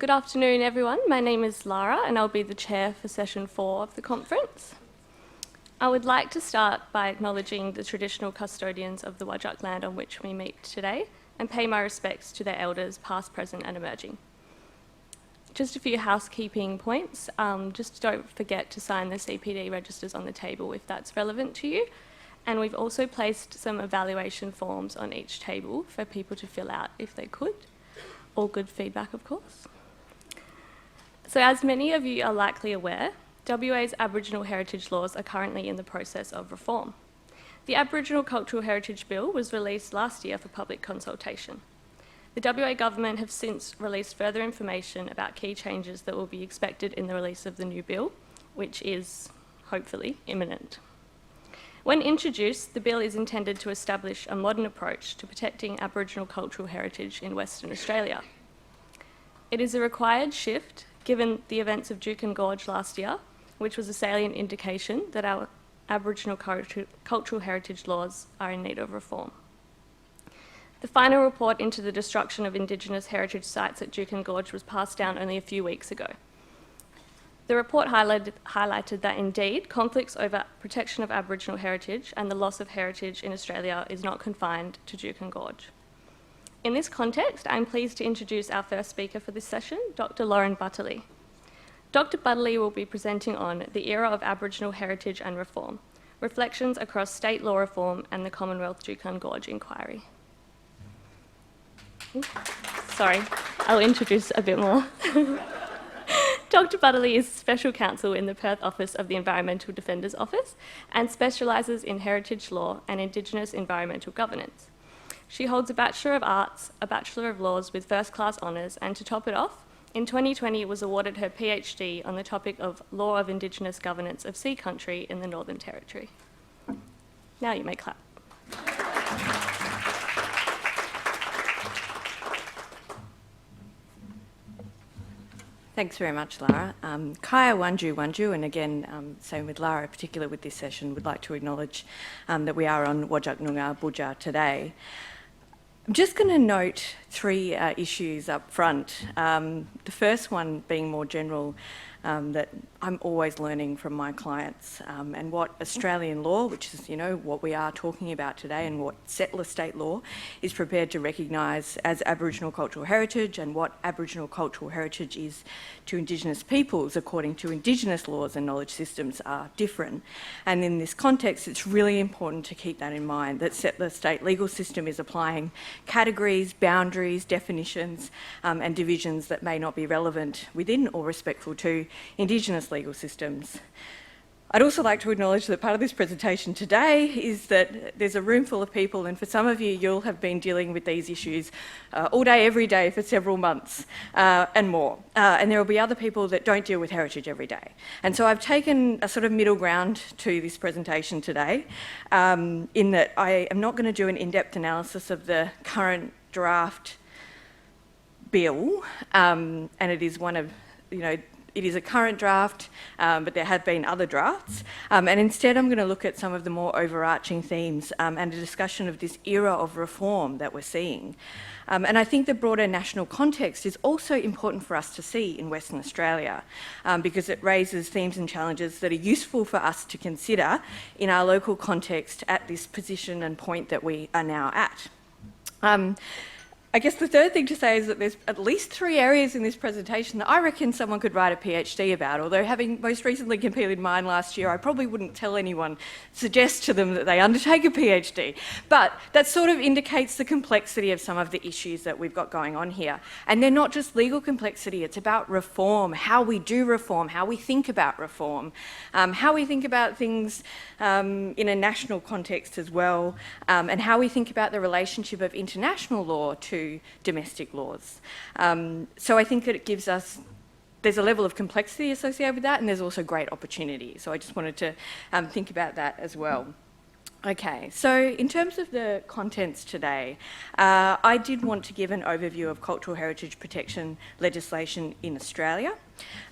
Good afternoon, everyone. My name is Lara, and I'll be the chair for session 4 of the conference. I would like to start by acknowledging the traditional custodians of the Whadjuk land on which we meet today and pay my respects to their elders, past, present, and emerging. Just a few housekeeping points. Just don't forget to sign the CPD registers on the table if that's relevant to you. And we've also placed some evaluation forms on each table for people to fill out if they could. All good feedback, of course. So as many of you are likely aware, WA's Aboriginal heritage laws are currently in the process of reform. The Aboriginal Cultural Heritage Bill was released last year for public consultation. The WA government have since released further information about key changes that will be expected in the release of the new bill, which is hopefully imminent. When introduced, the bill is intended to establish a modern approach to protecting Aboriginal cultural heritage in Western Australia. It is a required shift given the events of Juukan Gorge last year, which was a salient indication that our Aboriginal cultural heritage laws are in need of reform. The final report into the destruction of Indigenous heritage sites at Juukan Gorge was passed down only a few weeks ago. The report highlighted that indeed, conflicts over protection of Aboriginal heritage and the loss of heritage in Australia is not confined to Juukan Gorge. In this context, I'm pleased to introduce our first speaker for this session, Dr. Lauren Butterley. Dr. Butterley will be presenting on the era of Aboriginal heritage and reform, reflections across state law reform and the Commonwealth Juukan Gorge inquiry. Sorry, I'll introduce a bit more. Dr. Butterley is Special Counsel in the Perth office of the Environmental Defenders Office and specialises in heritage law and Indigenous environmental governance. She holds a Bachelor of Arts, a Bachelor of Laws with first-class honours, and to top it off, in 2020 was awarded her PhD on the topic of Law of Indigenous Governance of Sea Country in the Northern Territory. Now you may clap. Thanks very much, Lara. Kaya Wanju, and again, same with Lara, particularly with this session, would like to acknowledge that we are on Whadjuk Noongar Budja today. I'm just going to note 3 issues up front. The first one being more general, that I'm always learning from my clients and what Australian law, which is, what we are talking about today, and what settler state law is prepared to recognise as Aboriginal cultural heritage, and what Aboriginal cultural heritage is to Indigenous peoples according to Indigenous laws and knowledge systems are different. And in this context, it's really important to keep that in mind, that settler state legal system is applying categories, boundaries, definitions and divisions that may not be relevant within or respectful to Indigenous legal systems. I'd also like to acknowledge that part of this presentation today is that there's a room full of people, and for some of you, you'll have been dealing with these issues all day, every day for several months and more. And there will be other people that don't deal with heritage every day. And so I've taken a sort of middle ground to this presentation today, in that I am not going to do an in-depth analysis of the current draft bill, and it is one of, it is a current draft, but there have been other drafts. And instead, I'm going to look at some of the more overarching themes and a discussion of this era of reform that we're seeing. And I think the broader national context is also important for us to see in Western Australia, because it raises themes and challenges that are useful for us to consider in our local context at this position and point that we are now at. I guess the third thing to say is that there's at least 3 areas in this presentation that I reckon someone could write a PhD about, although having most recently completed mine last year, I probably wouldn't tell anyone, suggest to them that they undertake a PhD. But that sort of indicates the complexity of some of the issues that we've got going on here. And they're not just legal complexity, it's about reform, how we do reform, how we think about reform, how we think about things in a national context as well, and how we think about the relationship of international law to domestic laws. So I think that it gives us, there's a level of complexity associated with that, and there's also great opportunity. So I just wanted to think about that as well. Okay, so in terms of the contents today, I did want to give an overview of cultural heritage protection legislation in Australia.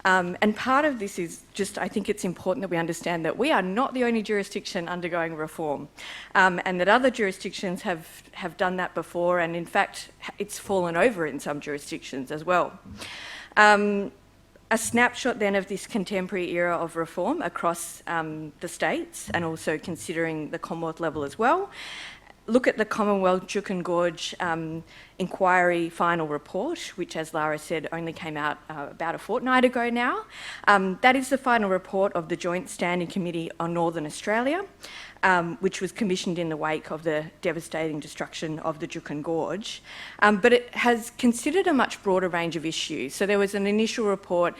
And part of this is just, I think it's important that we understand that we are not the only jurisdiction undergoing reform, and that other jurisdictions have done that before, and in fact, it's fallen over in some jurisdictions as well. A snapshot then of this contemporary era of reform across the states and also considering the Commonwealth level as well. Look at the Commonwealth Juukan Gorge inquiry final report, which, as Lara said, only came out about a fortnight ago now. That is the final report of the Joint Standing Committee on Northern Australia, which was commissioned in the wake of the devastating destruction of the Juukan Gorge. But it has considered a much broader range of issues. So there was an initial report,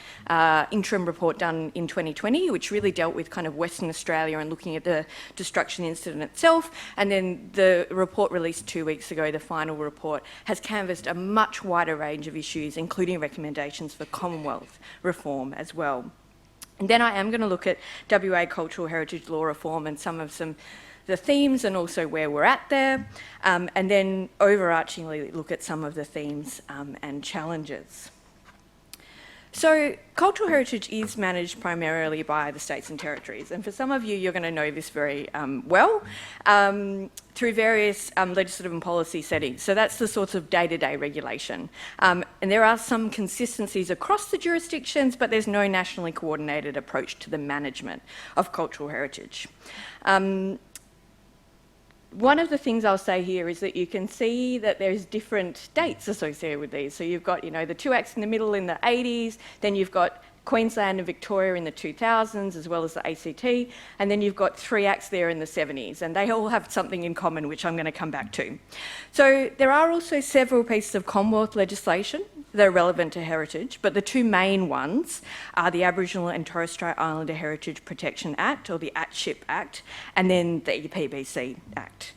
interim report done in 2020, which really dealt with kind of Western Australia and looking at the destruction incident itself. And then the report released 2 weeks ago, the final report, has canvassed a much wider range of issues, including recommendations for Commonwealth reform as well. And then I am going to look at WA cultural heritage law reform and some of the themes and also where we're at there, and then overarchingly look at some of the themes and challenges. So cultural heritage is managed primarily by the states and territories, and for some of you, you're going to know this very well through various legislative and policy settings. So that's the sorts of day-to-day regulation. And there are some consistencies across the jurisdictions, but there's no nationally coordinated approach to the management of cultural heritage. One of the things I'll say here is that you can see that there's different dates associated with these. So you've got, the two acts in the middle in the 80s, then you've got Queensland and Victoria in the 2000s, as well as the ACT, and then you've got 3 acts there in the 70s, and they all have something in common, which I'm going to come back to. So there are also several pieces of Commonwealth legislation that are relevant to heritage, but the 2 main ones are the Aboriginal and Torres Strait Islander Heritage Protection Act, or the ATSHIP Act, and then the EPBC Act.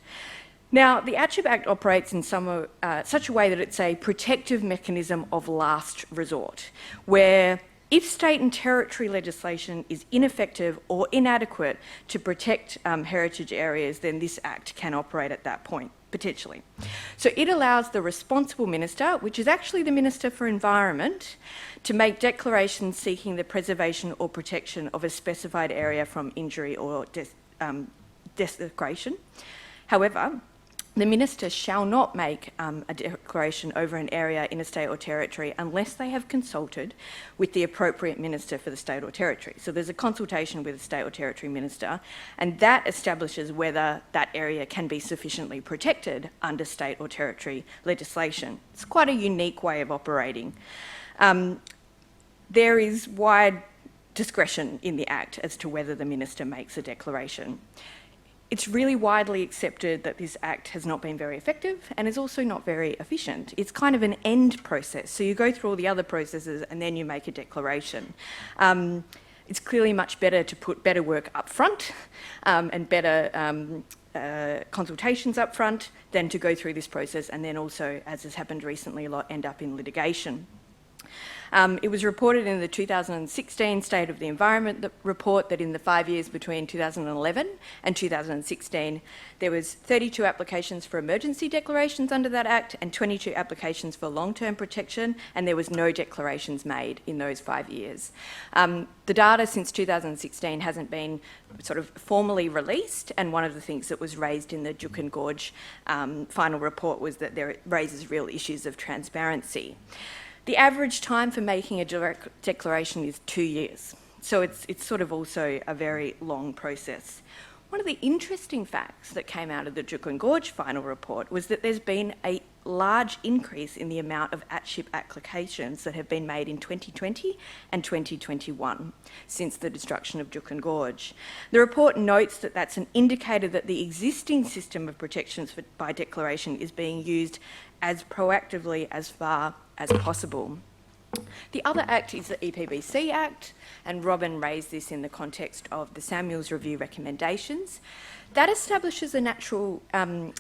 Now, the ATSHIP Act operates in such a way that it's a protective mechanism of last resort, where if state and territory legislation is ineffective or inadequate to protect heritage areas, then this Act can operate at that point, potentially. So it allows the responsible minister, which is actually the Minister for Environment, to make declarations seeking the preservation or protection of a specified area from injury or desecration. However, the minister shall not make a declaration over an area in a state or territory unless they have consulted with the appropriate minister for the state or territory. So there's a consultation with the state or territory minister, and that establishes whether that area can be sufficiently protected under state or territory legislation. It's quite a unique way of operating. There is wide discretion in the Act as to whether the minister makes a declaration. It's really widely accepted that this Act has not been very effective and is also not very efficient. It's kind of an end process. So you go through all the other processes and then you make a declaration. It's clearly much better to put better work up front and better consultations up front than to go through this process and then also, as has happened recently a lot, end up in litigation. It was reported in the 2016 State of the Environment report that in the 5 years between 2011 and 2016, there was 32 applications for emergency declarations under that Act and 22 applications for long-term protection, and there was no declarations made in those 5 years. The data since 2016 hasn't been sort of formally released, and one of the things that was raised in the Juukan Gorge final report was that it raises real issues of transparency. The average time for making a direct declaration is 2 years. So it's sort of also a very long process. One of the interesting facts that came out of the Juukan Gorge final report was that there's been a large increase in the amount of ATSHIP applications that have been made in 2020 and 2021 since the destruction of Juukan Gorge. The report notes that that's an indicator that the existing system of protections by declaration is being used as proactively as far as possible. The other Act is the EPBC Act, and Robin raised this in the context of the Samuels Review recommendations. That establishes a natural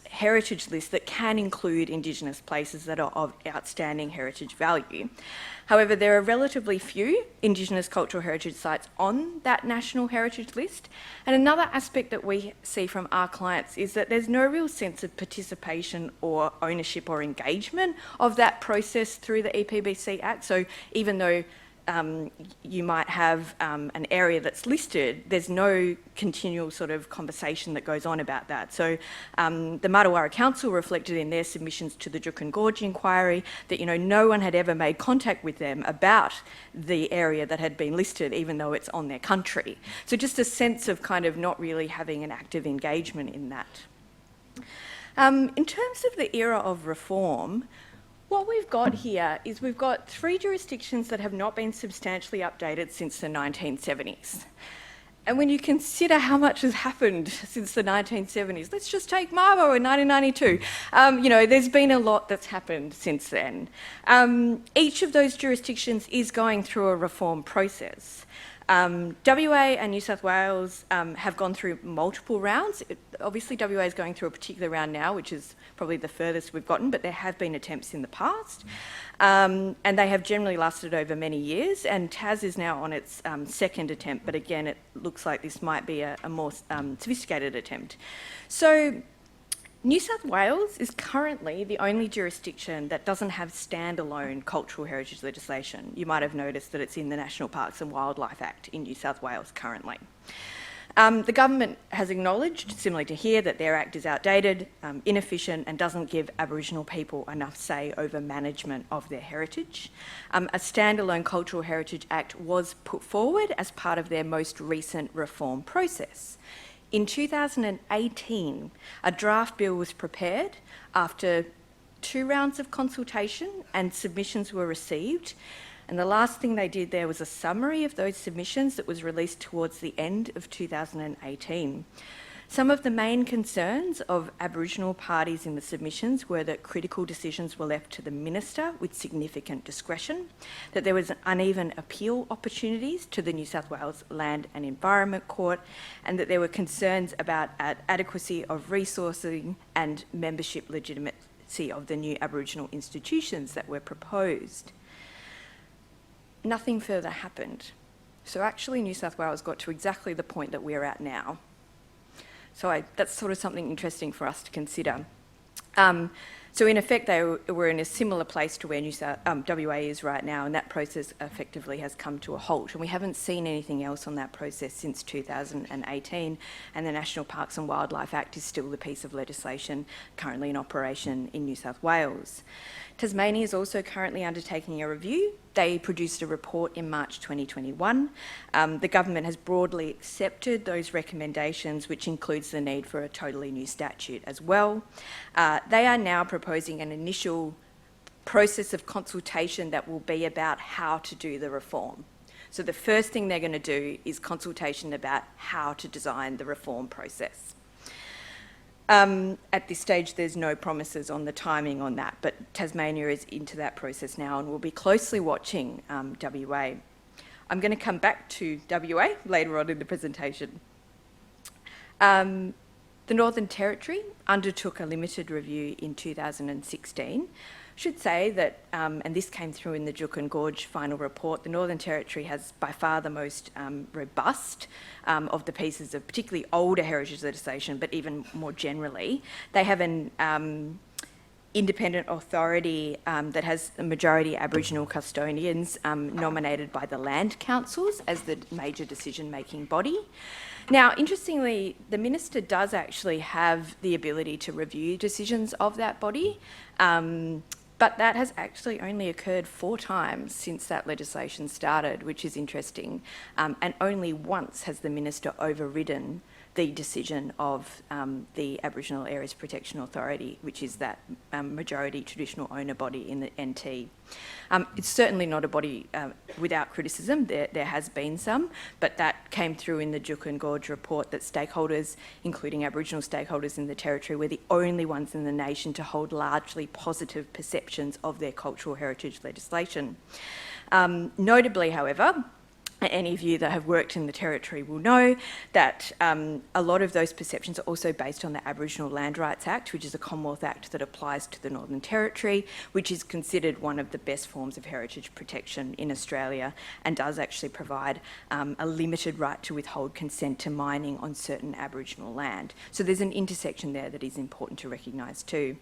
heritage list that can include Indigenous places that are of outstanding heritage value. However, there are relatively few Indigenous cultural heritage sites on that national heritage list. And another aspect that we see from our clients is that there's no real sense of participation or ownership or engagement of that process through the EPBC Act. So even though you might have an area that's listed, there's no continual sort of conversation that goes on about that. So the Martuwarra Council reflected in their submissions to the Juukan Gorge inquiry that, no one had ever made contact with them about the area that had been listed, even though it's on their country. So just a sense of kind of not really having an active engagement in that. In terms of the era of reform, what we've got here is we've got 3 jurisdictions that have not been substantially updated since the 1970s. And when you consider how much has happened since the 1970s, let's just take Mabo in 1992. There's been a lot that's happened since then. Each of those jurisdictions is going through a reform process. WA and New South Wales have gone through multiple rounds. Obviously, WA is going through a particular round now, which is probably the furthest we've gotten, but there have been attempts in the past. And they have generally lasted over many years, and Tas is now on its second attempt, but again, it looks like this might be a more sophisticated attempt. So New South Wales is currently the only jurisdiction that doesn't have standalone cultural heritage legislation. You might have noticed that it's in the National Parks and Wildlife Act in New South Wales currently. The government has acknowledged, similarly to here, that their act is outdated, inefficient, and doesn't give Aboriginal people enough say over management of their heritage. A standalone Cultural Heritage Act was put forward as part of their most recent reform process. In 2018, a draft bill was prepared after 2 rounds of consultation and submissions were received. And the last thing they did there was a summary of those submissions that was released towards the end of 2018. Some of the main concerns of Aboriginal parties in the submissions were that critical decisions were left to the minister with significant discretion, that there was uneven appeal opportunities to the New South Wales Land and Environment Court, and that there were concerns about adequacy of resourcing and membership legitimacy of the new Aboriginal institutions that were proposed. Nothing further happened. So actually New South Wales got to exactly the point that we're at now. So that's sort of something interesting for us to consider. So in effect, they were in a similar place to where WA is right now, and that process effectively has come to a halt. And we haven't seen anything else on that process since 2018, and the National Parks and Wildlife Act is still the piece of legislation currently in operation in New South Wales. Tasmania is also currently undertaking a review. They produced a report in March 2021. The government has broadly accepted those recommendations, which includes the need for a totally new statute as well. They are now proposing an initial process of consultation that will be about how to do the reform. So the first thing they're going to do is consultation about how to design the reform process. At this stage, there's no promises on the timing on that, but Tasmania is into that process now and we'll be closely watching WA. I'm going to come back to WA later on in the presentation. The Northern Territory undertook a limited review in 2016. I should say that, and this came through in the Juukan Gorge final report, the Northern Territory has by far the most robust of the pieces of particularly older heritage legislation, but even more generally. They have an independent authority that has a majority Aboriginal custodians nominated by the land councils as the major decision-making body. Now, interestingly, the minister does actually have the ability to review decisions of that body, but that has actually only occurred 4 times since that legislation started, which is interesting, and only once has the minister overridden the decision of the Aboriginal Areas Protection Authority, which is that majority traditional owner body in the NT. It's certainly not a body without criticism. There has been some, but that came through in the Juukan Gorge report that stakeholders, including Aboriginal stakeholders in the Territory, were the only ones in the nation to hold largely positive perceptions of their cultural heritage legislation. Notably, however, any of you that have worked in the Territory will know that a lot of those perceptions are also based on the Aboriginal Land Rights Act, which is a Commonwealth Act that applies to the Northern Territory, which is considered one of the best forms of heritage protection in Australia and does actually provide a limited right to withhold consent to mining on certain Aboriginal land. So there's an intersection there that is important to recognise too.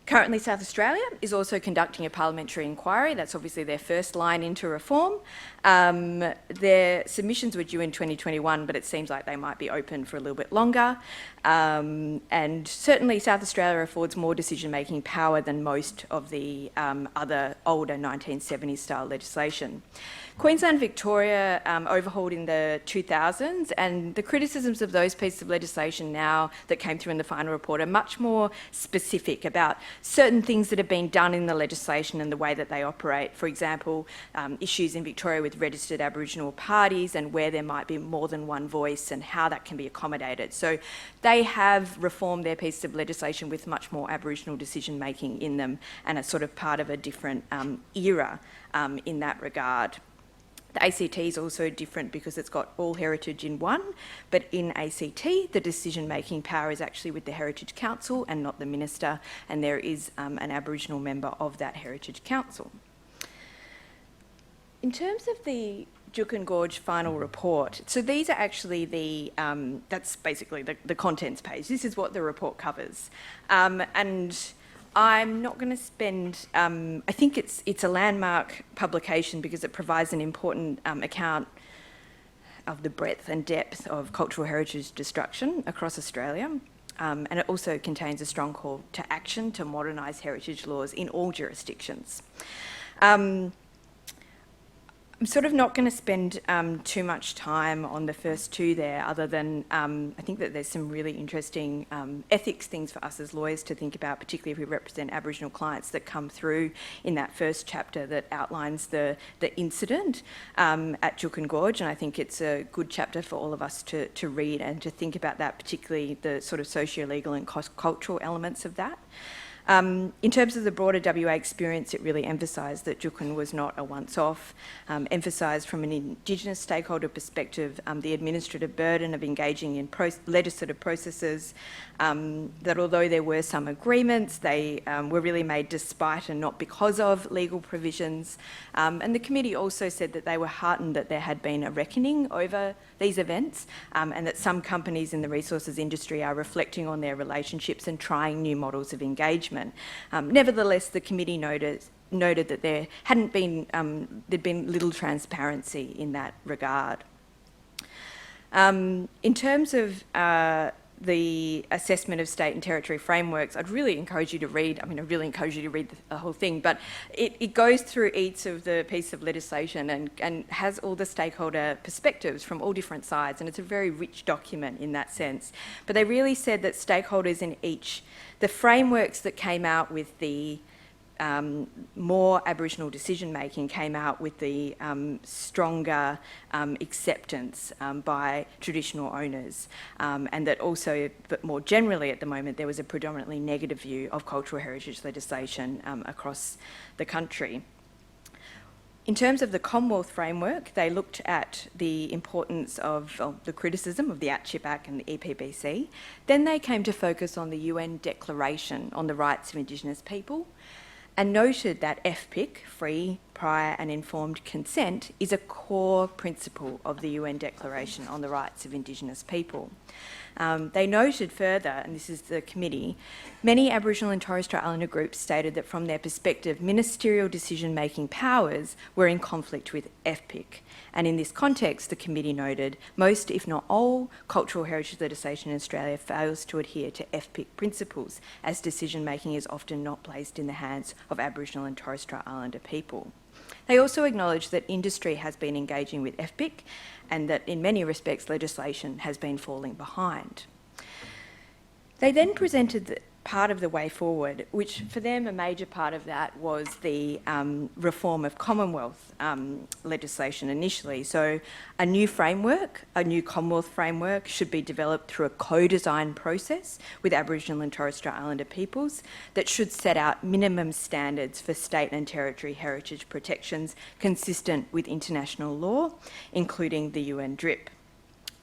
Currently, South Australia is also conducting a parliamentary inquiry. That's obviously their first line into reform. Their submissions were due in 2021, but it seems like they might be open for a little bit longer. And certainly South Australia affords more decision-making power than most of the other older 1970s style legislation. Queensland and Victoria overhauled in the 2000s, and the criticisms of those pieces of legislation now that came through in the final report are much more specific about certain things that have been done in the legislation and the way that they operate. For example, issues in Victoria with registered Aboriginal parties and where there might be more than one voice and how that can be accommodated. So they have reformed their pieces of legislation with much more Aboriginal decision-making in them, and are sort of part of a different era in that regard. The ACT is also different because it's got all heritage in one, but in ACT, the decision-making power is actually with the Heritage Council and not the Minister, and there is an Aboriginal member of that Heritage Council. In terms of the Juukan Gorge final report, so these are actually the, that's basically the contents page. This is what the report covers. And I'm not going to spend, I think it's a landmark publication because it provides an important account of the breadth and depth of cultural heritage destruction across Australia. And it also contains a strong call to action to modernise heritage laws in all jurisdictions. I'm sort of not going to spend too much time on the first two there, other than I think that there's some really interesting ethics things for us as lawyers to think about, particularly if we represent Aboriginal clients, that come through in that first chapter that outlines the incident at Juukan Gorge, and I think it's a good chapter for all of us to read and to think about that, particularly the sort of socio-legal and cultural elements of that. In terms of the broader WA experience, it really emphasised that Juukan was not a once-off, emphasised from an Indigenous stakeholder perspective the administrative burden of engaging in legislative processes, that although there were some agreements, they were really made despite and not because of legal provisions. And the committee also said that they were heartened that there had been a reckoning over these events, and that some companies in the resources industry are reflecting on their relationships and trying new models of engagement. Nevertheless, the committee noted that there hadn't been, there'd been little transparency in that regard. In terms of the assessment of state and territory frameworks, I'd really encourage you to read, I really encourage you to read the whole thing, but it goes through each of the pieces of legislation and has all the stakeholder perspectives from all different sides, and it's a very rich document in that sense. But they really said that stakeholders in each, the frameworks that came out with the more Aboriginal decision-making came out with the stronger acceptance by traditional owners, and that also, but more generally at the moment, there was a predominantly negative view of cultural heritage legislation across the country. In terms of the Commonwealth framework, they looked at the importance of the criticism of the ATCHIP Act and the EPBC. Then they came to focus on the UN Declaration on the Rights of Indigenous People, and noted that FPIC, free, prior and informed consent, is a core principle of the UN Declaration on the Rights of Indigenous People. They noted further, and this is the committee, many Aboriginal and Torres Strait Islander groups stated that from their perspective, ministerial decision-making powers were in conflict with FPIC. And in this context, the committee noted, most, if not all, cultural heritage legislation in Australia fails to adhere to FPIC principles, as decision-making is often not placed in the hands of Aboriginal and Torres Strait Islander people. They also acknowledged that industry has been engaging with FPIC and that in many respects legislation has been falling behind. They then presented part of the way forward, which for them a major part of that was the reform of Commonwealth legislation initially. So a new framework, a new Commonwealth framework should be developed through a co-design process with Aboriginal and Torres Strait Islander peoples that should set out minimum standards for state and territory heritage protections consistent with international law, including the UN DRIP.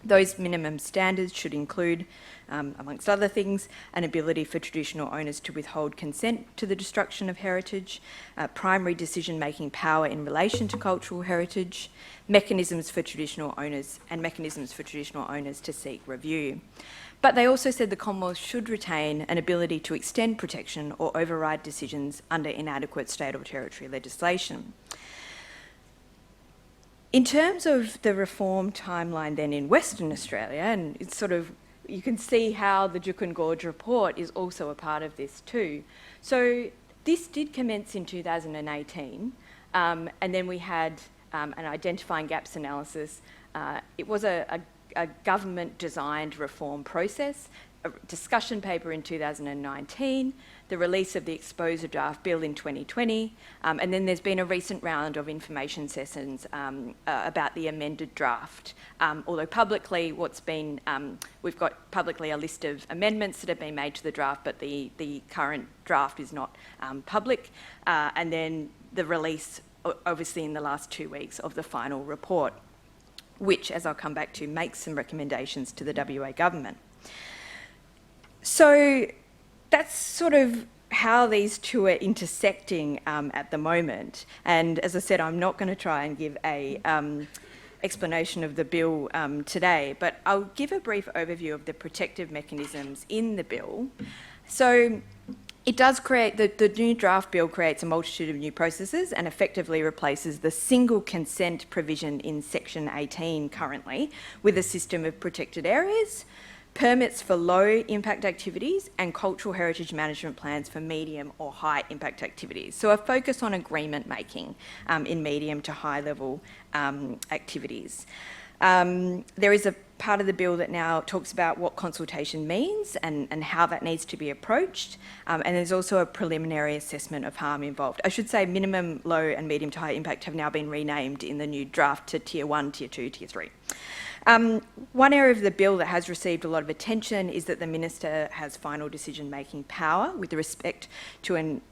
Those minimum standards should include, amongst other things, an ability for traditional owners to withhold consent to the destruction of heritage, primary decision-making power in relation to cultural heritage, mechanisms for traditional owners to seek review. But they also said the Commonwealth should retain an ability to extend protection or override decisions under inadequate state or territory legislation. In terms of the reform timeline then in Western Australia, and it's sort of, you can see how the Juukan Gorge report is also a part of this too. So this did commence in 2018, and then we had an identifying gaps analysis. It was a government-designed reform process, a discussion paper in 2019, the release of the exposure draft bill in 2020, and then there's been a recent round of information sessions about the amended draft. Although publicly, we've got publicly a list of amendments that have been made to the draft, but the current draft is not public, and then the release, obviously in the last 2 weeks, of the final report, which, as I'll come back to, makes some recommendations to the WA government. So that's sort of how these two are intersecting at the moment. And as I said, I'm not going to try and give a explanation of the bill today, but I'll give a brief overview of the protective mechanisms in the bill. So it does create, the new draft bill creates a multitude of new processes and effectively replaces the single consent provision in Section 18 currently with a system of protected areas, permits for low impact activities, and cultural heritage management plans for medium or high impact activities. So a focus on agreement making in medium to high level activities. There is a part of the bill that now talks about what consultation means and how that needs to be approached, and there's also a preliminary assessment of harm involved. I should say minimum, low and medium to high impact have now been renamed in the new draft to Tier 1, Tier 2, Tier 3. One area of the bill that has received a lot of attention is that the Minister has final decision-making power with respect to an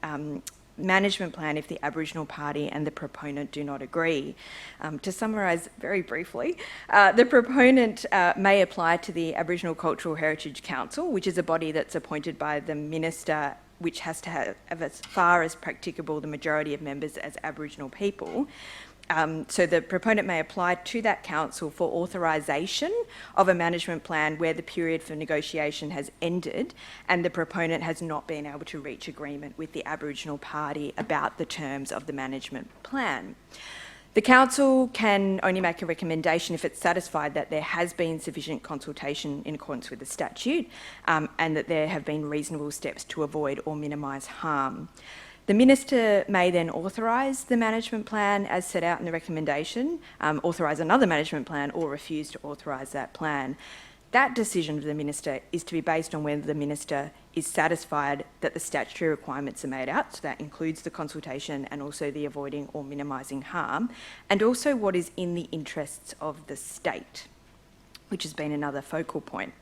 management plan if the Aboriginal party and the proponent do not agree. To summarise very briefly, the proponent may apply to the Aboriginal Cultural Heritage Council, which is a body that's appointed by the Minister, which has to have, as far as practicable, the majority of members as Aboriginal people. So the proponent may apply to that council for authorisation of a management plan where the period for negotiation has ended and the proponent has not been able to reach agreement with the Aboriginal party about the terms of the management plan. The council can only make a recommendation if it's satisfied that there has been sufficient consultation in accordance with the statute and that there have been reasonable steps to avoid or minimise harm. The Minister may then authorise the management plan as set out in the recommendation, authorise another management plan, or refuse to authorise that plan. That decision of the Minister is to be based on whether the Minister is satisfied that the statutory requirements are made out, so that includes the consultation and also the avoiding or minimising harm, and also what is in the interests of the state, which has been another focal point.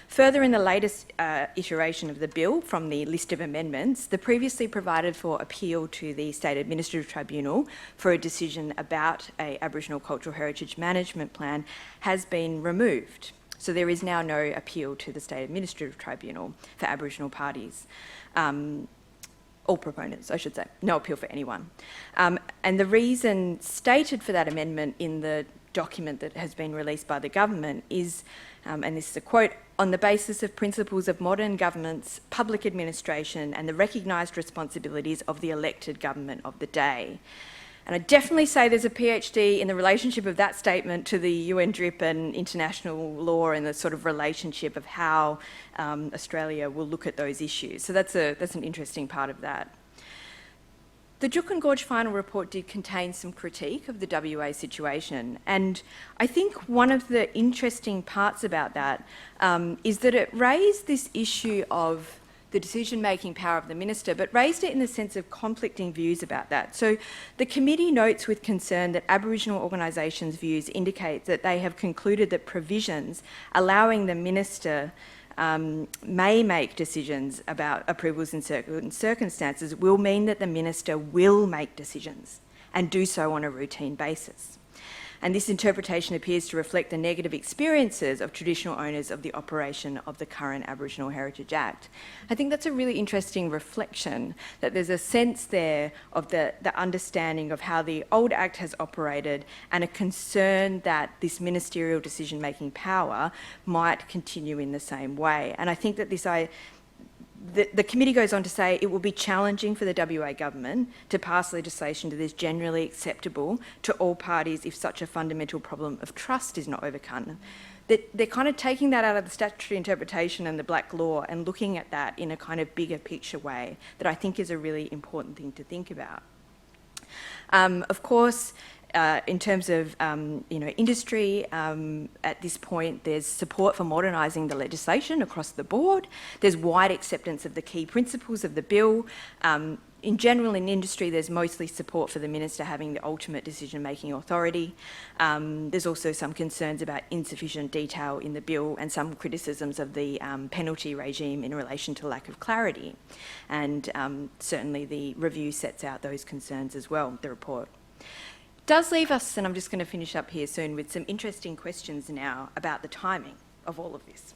Further, in the latest iteration of the bill from the list of amendments, the previously provided for appeal to the State Administrative Tribunal for a decision about an Aboriginal Cultural Heritage Management Plan has been removed. So there is now no appeal to the State Administrative Tribunal for Aboriginal parties. All proponents, I should say, no appeal for anyone. And the reason stated for that amendment in the document that has been released by the government is, and this is a quote, on the basis of principles of modern government's public administration and the recognised responsibilities of the elected government of the day. And I definitely say there's a PhD in the relationship of that statement to the UN DRIP and international law and the sort of relationship of how Australia will look at those issues. So that's an interesting part of that. The Juukan Gorge final report did contain some critique of the WA situation, and I think one of the interesting parts about that is that it raised this issue of the decision-making power of the Minister, but raised it in the sense of conflicting views about that. So the committee notes with concern that Aboriginal organisations' views indicate that they have concluded that provisions allowing the Minister may make decisions about approvals in certain circumstances will mean that the Minister will make decisions and do so on a routine basis. and this interpretation appears to reflect the negative experiences of traditional owners of the operation of the current Aboriginal Heritage Act. I think that's a really interesting reflection, that there's a sense there of the understanding of how the old Act has operated and a concern that this ministerial decision-making power might continue in the same way. And I think that the committee goes on to say it will be challenging for the WA government to pass legislation that is generally acceptable to all parties if such a fundamental problem of trust is not overcome. They're kind of taking that out of the statutory interpretation and the black law and looking at that in a kind of bigger picture way that I think is a really important thing to think about. Of course, in terms of industry, at this point there's support for modernising the legislation across the board. There's wide acceptance of the key principles of the bill. In general, in industry, there's mostly support for the minister having the ultimate decision-making authority. There's also some concerns about insufficient detail in the bill and some criticisms of the penalty regime in relation to lack of clarity. And certainly the review sets out those concerns as well, the report. Does leave us, and I'm just going to finish up here soon, with some interesting questions now about the timing of all of this.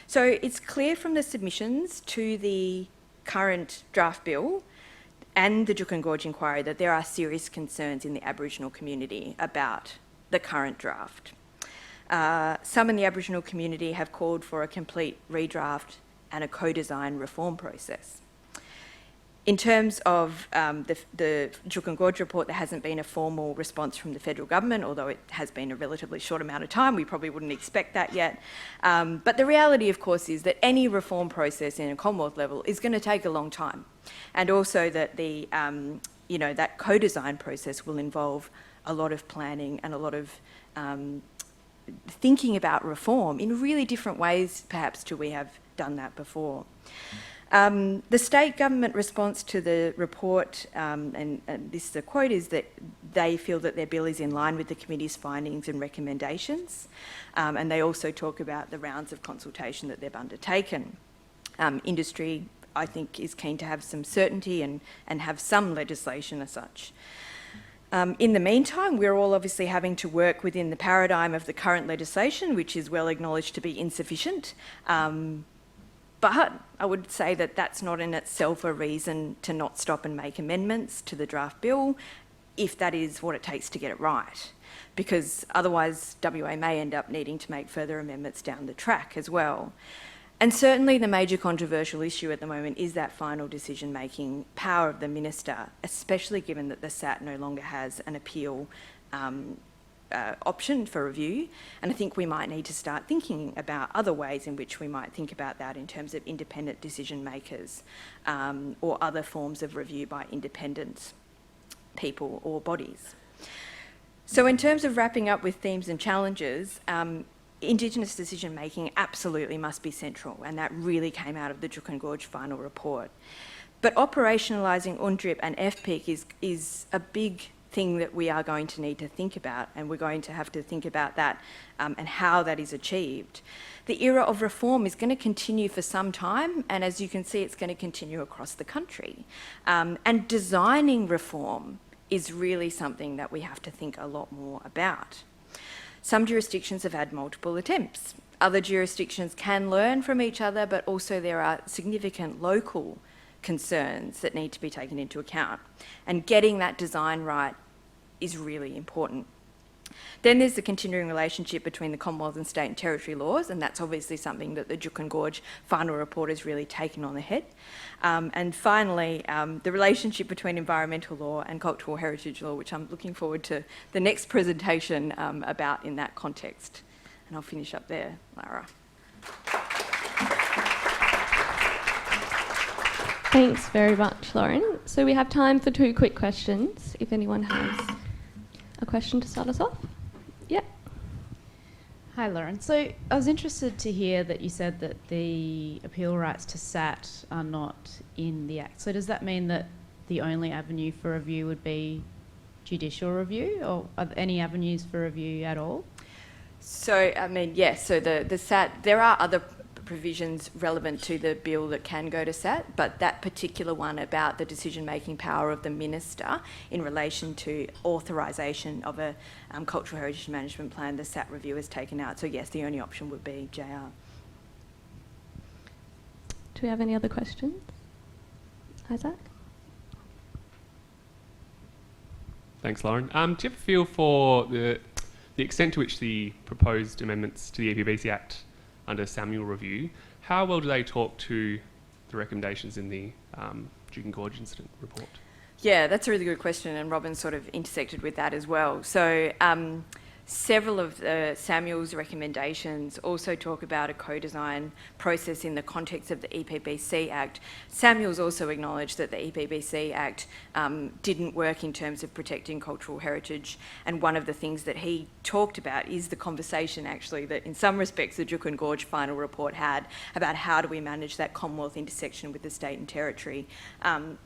So it's clear from the submissions to the current draft bill and the Juukan Gorge inquiry that there are serious concerns in the Aboriginal community about the current draft. Some in the Aboriginal community have called for a complete redraft and a co-design reform process. In terms of the Juukan Gorge report, there hasn't been a formal response from the federal government, although it has been a relatively short amount of time. We probably wouldn't expect that yet. But the reality, of course, is that any reform process in a Commonwealth level is going to take a long time. And also that the, that co-design process will involve a lot of planning and a lot of thinking about reform in really different ways, perhaps, to we have done that before. The state government response to the report, and this is a quote, is that they feel that their bill is in line with the committee's findings and recommendations, and they also talk about the rounds of consultation that they've undertaken. Industry, I think, is keen to have some certainty and have some legislation as such. In the meantime, we're all obviously having to work within the paradigm of the current legislation, which is well acknowledged to be insufficient. But I would say that that's not in itself a reason to not stop and make amendments to the draft bill, if that is what it takes to get it right, because otherwise WA may end up needing to make further amendments down the track as well. And certainly the major controversial issue at the moment is that final decision-making power of the minister, especially given that the SAT no longer has an appeal option for review, and I think we might need to start thinking about other ways in which we might think about that in terms of independent decision makers or other forms of review by independent people or bodies. So in terms of wrapping up with themes and challenges, Indigenous decision making absolutely must be central, and that really came out of the Juukan Gorge final report. But operationalising UNDRIP and FPIC is a big thing that we are going to need to think about, and we're going to have to think about that and how that is achieved. The era of reform is going to continue for some time, and as you can see, it's going to continue across the country. And designing reform is really something that we have to think a lot more about. Some jurisdictions have had multiple attempts. Other jurisdictions can learn from each other, but also there are significant local concerns that need to be taken into account. And getting that design right is really important. Then there's the continuing relationship between the Commonwealth and state and territory laws, and that's obviously something that the Juukan Gorge final report has really taken on the head. And finally, the relationship between environmental law and cultural heritage law, which I'm looking forward to the next presentation about in that context. And I'll finish up there, Lara. Thanks very much, Lauren. So we have time for 2 quick questions, if anyone has a question to start us off. Yep. Hi, Lauren. So I was interested to hear that you said that the appeal rights to SAT are not in the Act. So does that mean that the only avenue for review would be judicial review, or are there any avenues for review at all? So, I mean, yes, so the SAT, there are other provisions relevant to the bill that can go to SAT, but that particular one about the decision-making power of the minister in relation to authorisation of a cultural heritage management plan, the SAT review is taken out. So yes, the only option would be JR. Do we have any other questions? Isaac? Thanks, Lauren. Do you have a feel for the extent to which the proposed amendments to the EPBC Act under Samuel review, how well do they talk to the recommendations in the Juukan Gorge incident report? Yeah, that's a really good question, and Robin sort of intersected with that as well. So several of Samuel's recommendations also talk about a co-design process in the context of the EPBC Act. Samuel's also acknowledged that the EPBC Act didn't work in terms of protecting cultural heritage, and one of the things that he talked about is the conversation actually that in some respects the Juukan Gorge final report had about how do we manage that Commonwealth intersection with the state and territory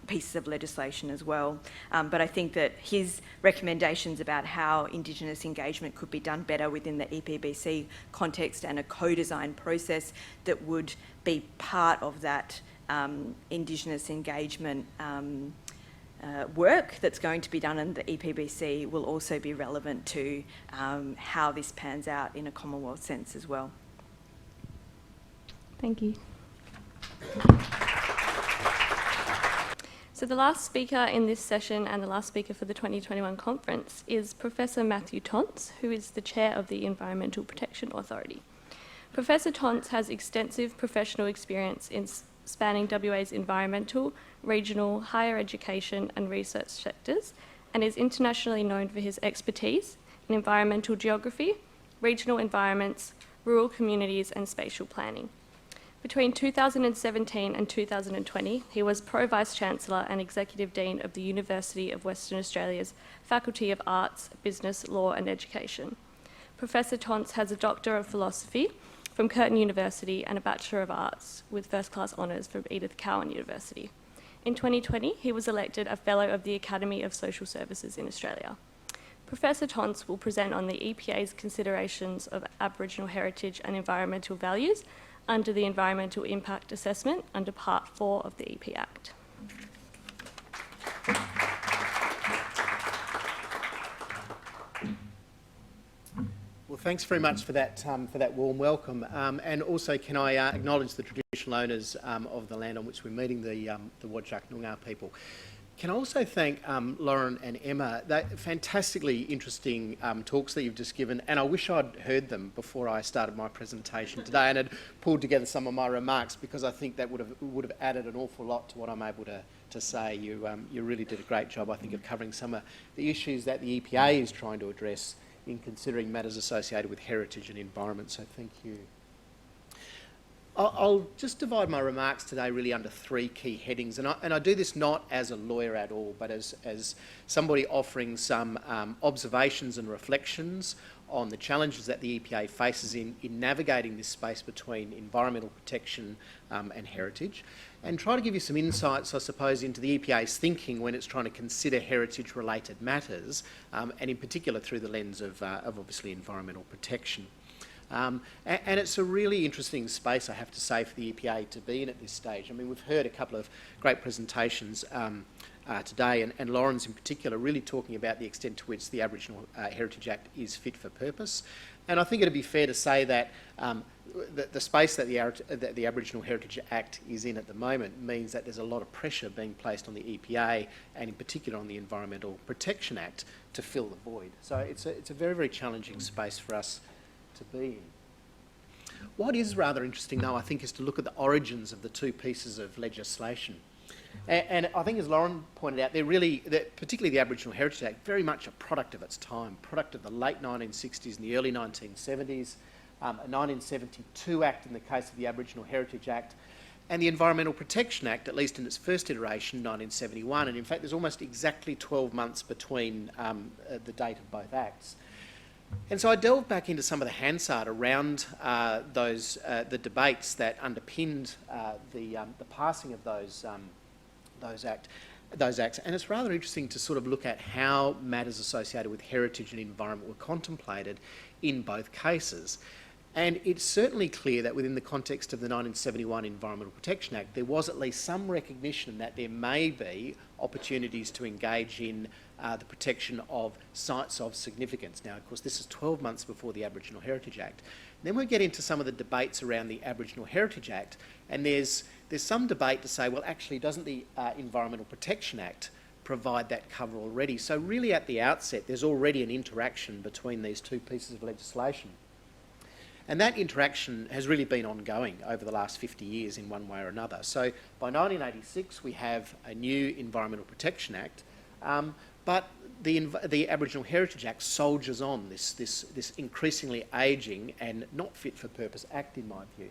pieces of legislation as well. But I think that his recommendations about how Indigenous engagement could be done better within the EPBC context and a co-design process that would be part of that Indigenous engagement work that's going to be done in the EPBC will also be relevant to how this pans out in a Commonwealth sense as well. Thank you. So the last speaker in this session and the last speaker for the 2021 conference is Professor Matthew Tonts, who is the chair of the Environmental Protection Authority. Professor Tonts has extensive professional experience in spanning WA's environmental, regional, higher education and research sectors, and is internationally known for his expertise in environmental geography, regional environments, rural communities and spatial planning. Between 2017 and 2020, he was Pro-Vice-Chancellor and Executive Dean of the University of Western Australia's Faculty of Arts, Business, Law and Education. Professor Tonts has a Doctor of Philosophy from Curtin University and a Bachelor of Arts with first-class honours from Edith Cowan University. In 2020, he was elected a Fellow of the Academy of Social Services in Australia. Professor Tonts will present on the EPA's considerations of Aboriginal heritage and environmental values under the Environmental Impact Assessment under Part 4 of the EP Act. Well, thanks very much for that warm welcome. And also, can I acknowledge the traditional owners of the land on which we're meeting, the Whadjuk Noongar people. Can I also thank Lauren and Emma, that fantastically interesting talks that you've just given, and I wish I'd heard them before I started my presentation today and had pulled together some of my remarks, because I think that would have added an awful lot to what I'm able to say. You really did a great job, I think, of covering some of the issues that the EPA is trying to address in considering matters associated with heritage and environment, so thank you. I'll just divide my remarks today really under three key headings, and I do this not as a lawyer at all, but as somebody offering some observations and reflections on the challenges that the EPA faces in navigating this space between environmental protection and heritage, and try to give you some insights, I suppose, into the EPA's thinking when it's trying to consider heritage-related matters, and in particular through the lens of obviously environmental protection. And it's a really interesting space, I have to say, for the EPA to be in at this stage. I mean, we've heard a couple of great presentations today, and Lauren's in particular really talking about the extent to which the Aboriginal Heritage Act is fit for purpose. And I think it'd be fair to say that the space that the Aboriginal Heritage Act is in at the moment means that there's a lot of pressure being placed on the EPA, and in particular on the Environmental Protection Act, to fill the void. So it's a very, very challenging space for us to be in. What is rather interesting, though, I think, is to look at the origins of the two pieces of legislation. And I think, as Lauren pointed out, particularly the Aboriginal Heritage Act, very much a product of its time, product of the late 1960s and the early 1970s, a 1972 Act in the case of the Aboriginal Heritage Act, and the Environmental Protection Act, at least in its first iteration, 1971. And in fact, there's almost exactly 12 months between the date of both acts. And so I delved back into some of the Hansard around the debates that underpinned the passing of those acts, and it's rather interesting to sort of look at how matters associated with heritage and environment were contemplated in both cases. And it's certainly clear that within the context of the 1971 Environmental Protection Act, there was at least some recognition that there may be opportunities to engage in the protection of sites of significance. Now, of course, this is 12 months before the Aboriginal Heritage Act. Then we get into some of the debates around the Aboriginal Heritage Act, and there's some debate to say, well, actually, doesn't the Environmental Protection Act provide that cover already? So really at the outset, there's already an interaction between these two pieces of legislation. And that interaction has really been ongoing over the last 50 years in one way or another. So by 1986, we have a new Environmental Protection Act, but the Aboriginal Heritage Act soldiers on this increasingly ageing and not fit for purpose act, in my view.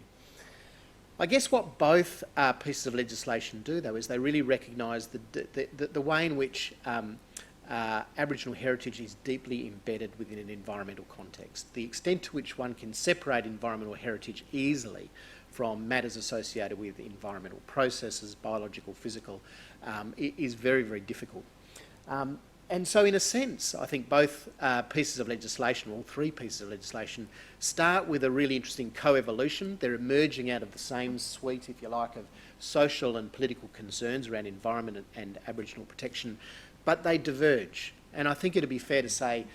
I guess what both pieces of legislation do, though, is they really recognise the way in which Aboriginal heritage is deeply embedded within an environmental context. The extent to which one can separate environmental heritage easily from matters associated with environmental processes, biological, physical, is very, very difficult. And so in a sense, I think both pieces of legislation, all three pieces of legislation, start with a really interesting co-evolution. They're emerging out of the same suite, if you like, of social and political concerns around environment and Aboriginal protection, but they diverge. And I think it'd be fair to say,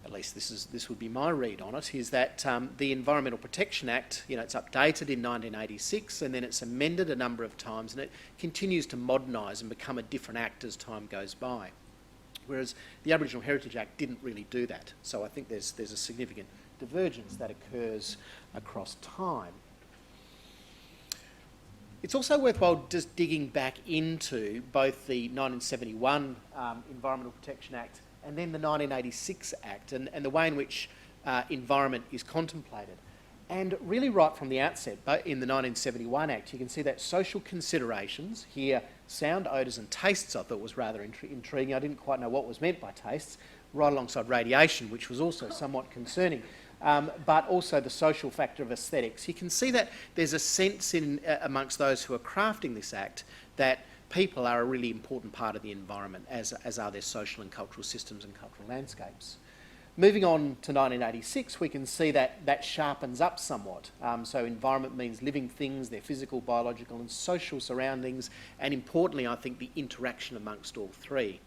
at least this would be my read on it, is that the Environmental Protection Act, it's updated in 1986 and then it's amended a number of times, and it continues to modernise and become a different act as time goes by. Whereas the Aboriginal Heritage Act didn't really do that. So I think there's a significant divergence that occurs across time. It's also worthwhile just digging back into both the 1971 Environmental Protection Act and then the 1986 Act and the way in which environment is contemplated. And really right from the outset, but in the 1971 Act, you can see that social considerations, here sound, odours and tastes I thought was rather intriguing. I didn't quite know what was meant by tastes, right alongside radiation, which was also somewhat concerning, but also the social factor of aesthetics. You can see that there's a sense amongst those who are crafting this Act that people are a really important part of the environment, as are their social and cultural systems and cultural landscapes. Moving on to 1986, we can see that sharpens up somewhat. So environment means living things, their physical, biological and social surroundings, and importantly, I think, the interaction amongst all three.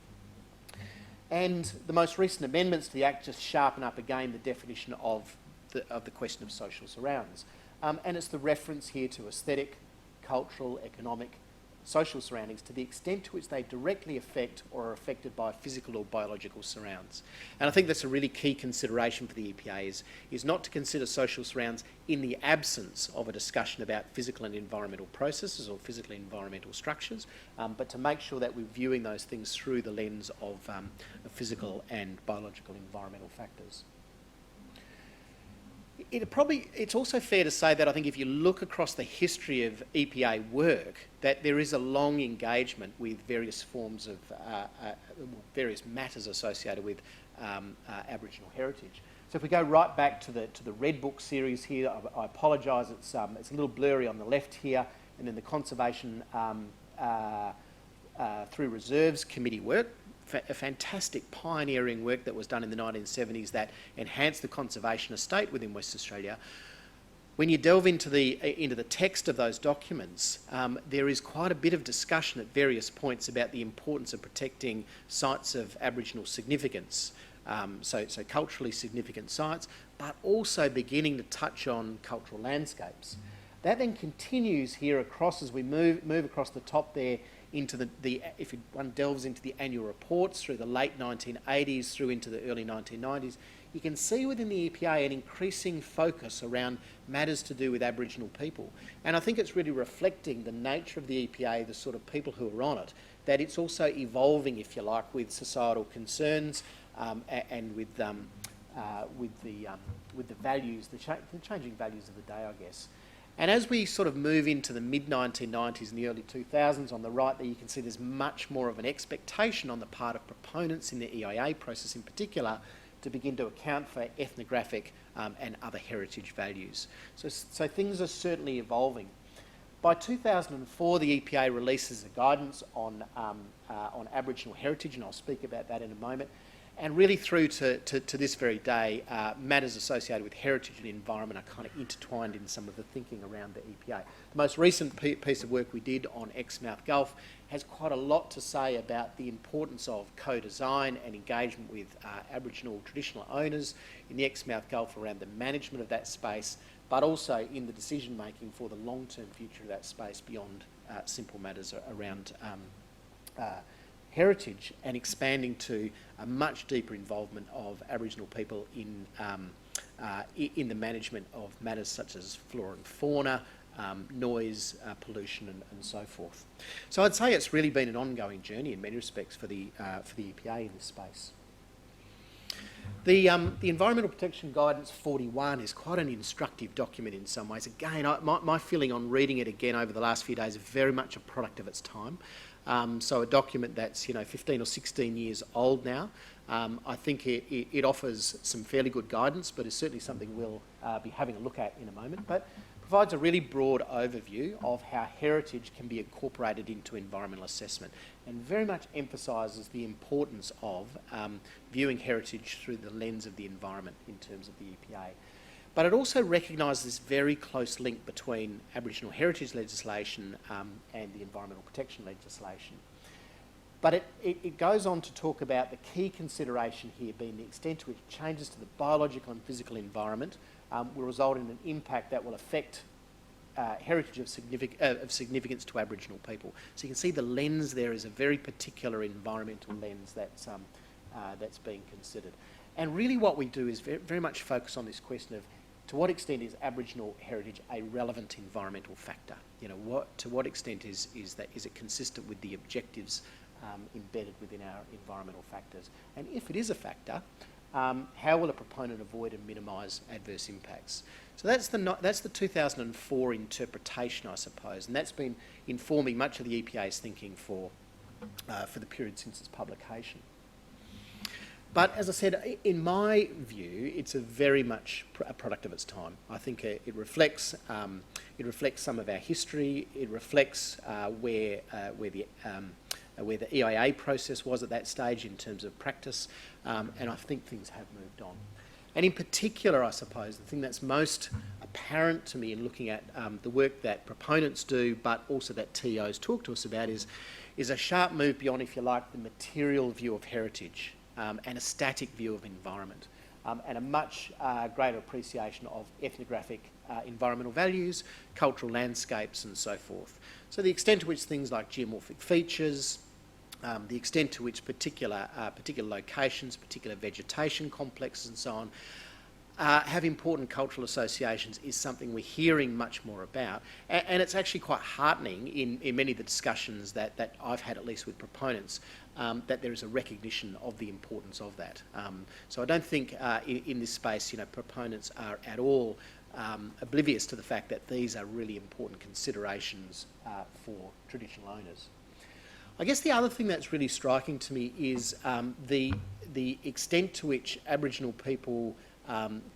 And the most recent amendments to the Act just sharpen up again the definition of the question of social surrounds. And it's the reference here to aesthetic, cultural, economic, social surroundings to the extent to which they directly affect or are affected by physical or biological surrounds. And I think that's a really key consideration for the EPA is not to consider social surrounds in the absence of a discussion about physical and environmental processes or physical and environmental structures, but to make sure that we're viewing those things through the lens of physical and biological environmental factors. It's also fair to say that I think if you look across the history of EPA work, that there is a long engagement with various forms of various matters associated with Aboriginal heritage. So if we go right back to the Red Book series here, I apologise, it's a little blurry on the left here, and then the Conservation through Reserves Committee work. A fantastic pioneering work that was done in the 1970s that enhanced the conservation estate within West Australia. When you delve into the text of those documents, there is quite a bit of discussion at various points about the importance of protecting sites of Aboriginal significance, so culturally significant sites, but also beginning to touch on cultural landscapes. That then continues here across as we move across the top there into if one delves into the annual reports through the late 1980s through into the early 1990s, you can see within the EPA an increasing focus around matters to do with Aboriginal people. And I think it's really reflecting the nature of the EPA, the sort of people who are on it, that it's also evolving, if you like, with societal concerns and with the values, the changing values of the day, I guess. And as we sort of move into the mid-1990s and the early 2000s, on the right there you can see there's much more of an expectation on the part of proponents in the EIA process in particular to begin to account for ethnographic and other heritage values. So things are certainly evolving. By 2004, the EPA releases a guidance on Aboriginal heritage, and I'll speak about that in a moment. And really through to this very day, matters associated with heritage and environment are kind of intertwined in some of the thinking around the EPA. The most recent piece of work we did on Exmouth Gulf has quite a lot to say about the importance of co-design and engagement with Aboriginal traditional owners in the Exmouth Gulf around the management of that space, but also in the decision making for the long-term future of that space beyond simple matters around heritage, and expanding to a much deeper involvement of Aboriginal people in the management of matters such as flora and fauna, noise, pollution, and so forth. So I'd say it's really been an ongoing journey in many respects for the EPA in this space. The Environmental Protection Guidance 41 is quite an instructive document in some ways. Again, my feeling on reading it again over the last few days is very much a product of its time. So a document that's 15 or 16 years old now. I think it offers some fairly good guidance, but is certainly something we'll be having a look at in a moment. But provides a really broad overview of how heritage can be incorporated into environmental assessment, and very much emphasises the importance of viewing heritage through the lens of the environment in terms of the EPA. But it also recognises this very close link between Aboriginal heritage legislation and the environmental protection legislation. But it goes on to talk about the key consideration here being the extent to which changes to the biological and physical environment will result in an impact that will affect heritage of significance to Aboriginal people. So you can see the lens there is a very particular environmental lens that's being considered. And really what we do is very much focus on this question of to what extent is Aboriginal heritage a relevant environmental factor? To what extent is it consistent with the objectives embedded within our environmental factors? And if it is a factor, how will a proponent avoid and minimise adverse impacts? So that's the 2004 interpretation, I suppose, and that's been informing much of the EPA's thinking for the period since its publication. But as I said, in my view, it's a very much a product of its time. I think it reflects some of our history. It reflects where the EIA process was at that stage in terms of practice, and I think things have moved on. And in particular, I suppose, the thing that's most apparent to me in looking at the work that proponents do, but also that TOs talk to us about, is a sharp move beyond, if you like, the material view of heritage and a static view of environment, and a much greater appreciation of ethnographic environmental values, cultural landscapes, and so forth. So the extent to which things like geomorphic features, the extent to which particular locations, particular vegetation complexes and so on, have important cultural associations is something we're hearing much more about. And it's actually quite heartening in many of the discussions that I've had, at least with proponents, that there is a recognition of the importance of that. So I don't think in this space, proponents are at all oblivious to the fact that these are really important considerations for traditional owners. I guess the other thing that's really striking to me is the extent to which Aboriginal people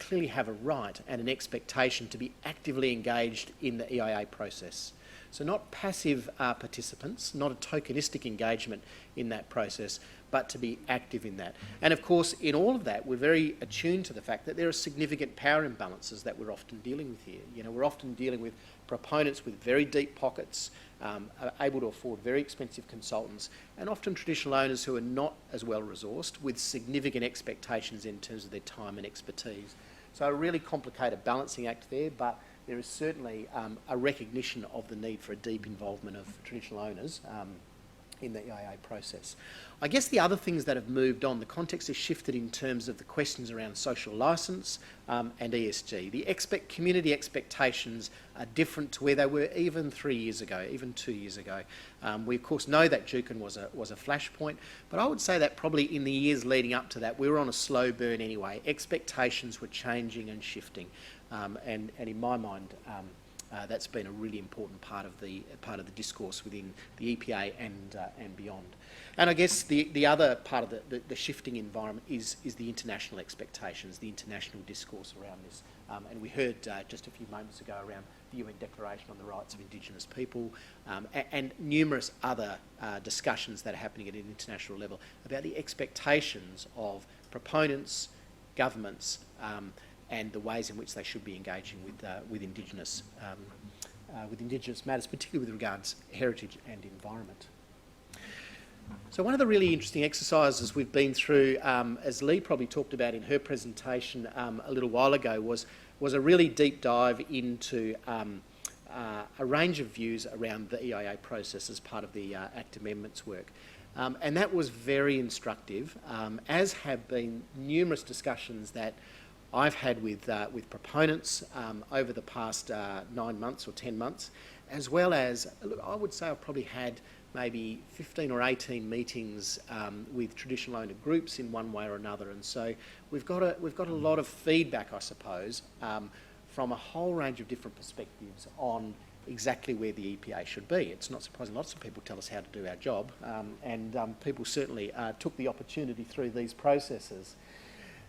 clearly have a right and an expectation to be actively engaged in the EIA process. So not passive participants, not a tokenistic engagement in that process, but to be active in that. And of course, in all of that, we're very attuned to the fact that there are significant power imbalances that we're often dealing with here. We're often dealing with proponents with very deep pockets, are able to afford very expensive consultants, and often traditional owners who are not as well resourced with significant expectations in terms of their time and expertise. So a really complicated balancing act there, but there is certainly a recognition of the need for a deep involvement of traditional owners in the EIA process. I guess the other things that have moved on, the context has shifted in terms of the questions around social licence and ESG. The community expectations are different to where they were even 3 years ago, even 2 years ago. We of course know that Juukan was a flashpoint, but I would say that probably in the years leading up to that, we were on a slow burn anyway. Expectations were changing and shifting, and in my mind, That's been a really important part of the discourse within the EPA and beyond. And I guess the other part of the shifting environment is the international expectations, the international discourse around this. And we heard just a few moments ago around the UN Declaration on the Rights of Indigenous People and numerous other discussions that are happening at an international level about the expectations of proponents, governments, and the ways in which they should be engaging with Indigenous matters, particularly with regards to heritage and environment. So one of the really interesting exercises we've been through, as Lee probably talked about in her presentation a little while ago, was a really deep dive into a range of views around the EIA process as part of the Act Amendments work. And that was very instructive, as have been numerous discussions that I've had with proponents over the past 9 months or 10 months, as well as, look, I would say I've probably had maybe 15 or 18 meetings with traditional owner groups in one way or another, and so we've got a lot of feedback, I suppose, from a whole range of different perspectives on exactly where the EPA should be. It's not surprising, lots of people tell us how to do our job, and people certainly took the opportunity through these processes.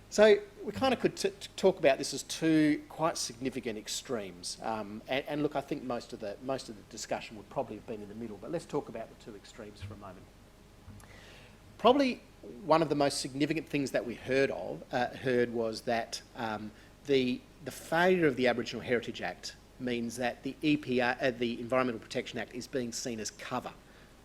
So we kind of could talk about this as two quite significant extremes, and look, I think most of the discussion would probably have been in the middle, but let's talk about the two extremes for a moment. Probably one of the most significant things that we heard was that the failure of the Aboriginal Heritage Act means that the EPA, the Environmental Protection Act, is being seen as cover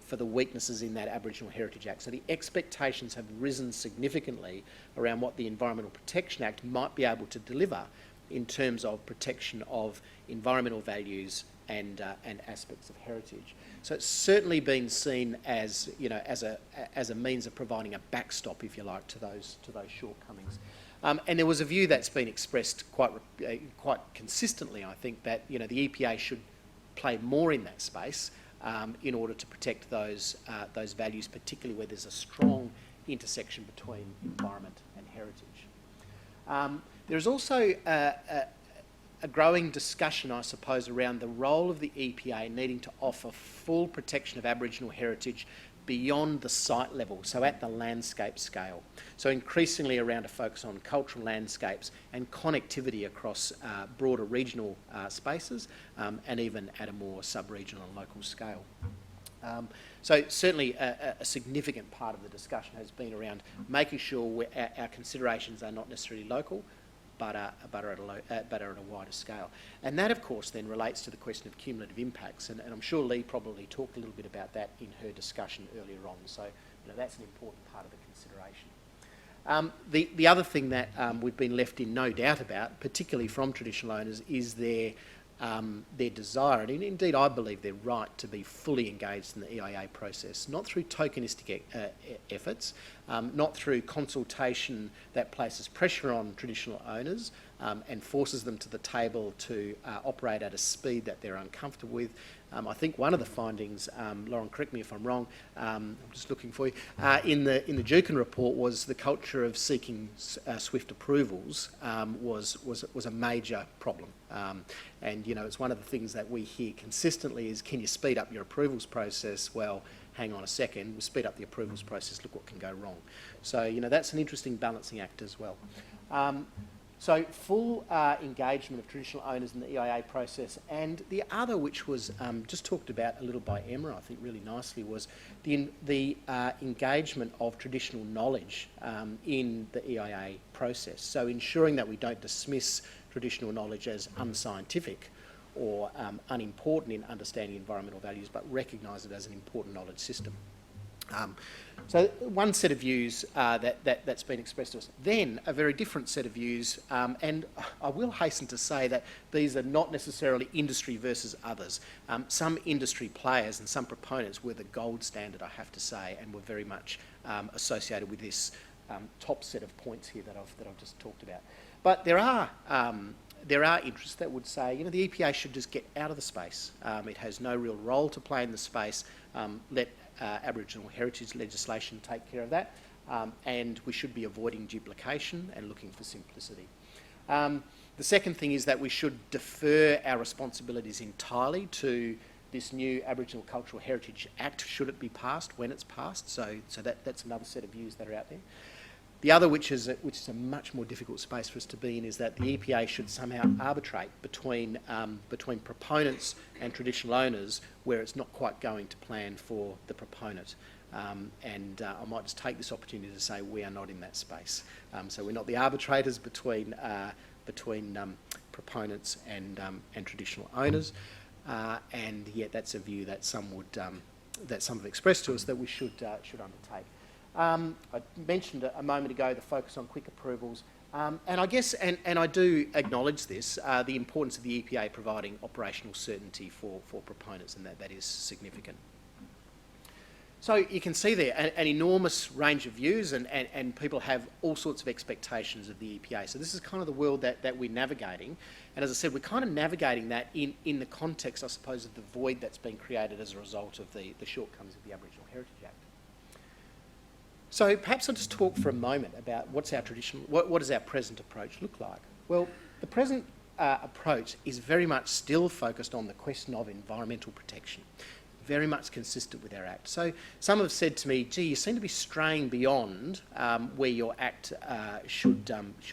for the weaknesses in that Aboriginal Heritage Act. So the expectations have risen significantly around what the Environmental Protection Act might be able to deliver in terms of protection of environmental values and aspects of heritage. So it's certainly been seen as, you know, as a means of providing a backstop, if you like, to those shortcomings. And there was a view that's been expressed quite consistently, I think, that, you know, the EPA should play more in that space in order to protect those values, particularly where there's a strong intersection between environment and heritage. There's also a growing discussion, I suppose, around the role of the EPA needing to offer full protection of Aboriginal heritage beyond the site level, so at the landscape scale. So increasingly around a focus on cultural landscapes and connectivity across broader regional spaces, and even at a more sub-regional and local scale. So certainly a significant part of the discussion has been around making sure our considerations are not necessarily local, but are at a wider scale. And that, of course, then relates to the question of cumulative impacts, and I'm sure Lee probably talked a little bit about that in her discussion earlier on, so, you know, that's an important part of the consideration. The other thing that we've been left in no doubt about, particularly from traditional owners, is their desire, and indeed I believe their right, to be fully engaged in the EIA process, not through tokenistic efforts, not through consultation that places pressure on traditional owners and forces them to the table to operate at a speed that they're uncomfortable with. I think one of the findings, Lauren, correct me if I'm wrong, I'm just looking for you, in the Juukan report was the culture of seeking swift approvals was a major problem. And, you know, it's one of the things that we hear consistently is, can you speed up your approvals process? Well, hang on a second, we'll speed up the approvals process, look what can go wrong. So, you know, that's an interesting balancing act as well. So full engagement of traditional owners in the EIA process, and the other, which was just talked about a little by Emma, I think really nicely, was the engagement of traditional knowledge in the EIA process. So ensuring that we don't dismiss traditional knowledge as unscientific or unimportant in understanding environmental values, but recognise it as an important knowledge system. So one set of views that's been expressed to us. Then a very different set of views, and I will hasten to say that these are not necessarily industry versus others. Some industry players and some proponents were the gold standard, I have to say, and were very much associated with this top set of points here that I've just talked about. But there are interests that would say, you know, the EPA should just get out of the space. It has no real role to play in the space. Let Aboriginal heritage legislation take care of that, and we should be avoiding duplication and looking for simplicity. The second thing is that we should defer our responsibilities entirely to this new Aboriginal Cultural Heritage Act, should it be passed, when it's passed. So that's another set of views that are out there. The other, which is a much more difficult space for us to be in, is that the EPA should somehow arbitrate between proponents and traditional owners where it's not quite going to plan for the proponent. I might just take this opportunity to say we are not in that space. So we're not the arbitrators between proponents and traditional owners, and yet that's a view that some have expressed to us that we should undertake. I mentioned a moment ago the focus on quick approvals, and I guess, and I do acknowledge this, the importance of the EPA providing operational certainty for proponents, and that is significant. So you can see there an enormous range of views, and people have all sorts of expectations of the EPA. So this is kind of the world that we're navigating, and as I said, we're kind of navigating that in the context, I suppose, of the void that's been created as a result of the shortcomings of the Aboriginal Heritage Act. So perhaps I'll just talk for a moment about what does our present approach look like? Well, the present approach is very much still focused on the question of environmental protection, very much consistent with our Act. So some have said to me, gee, you seem to be straying beyond where your Act should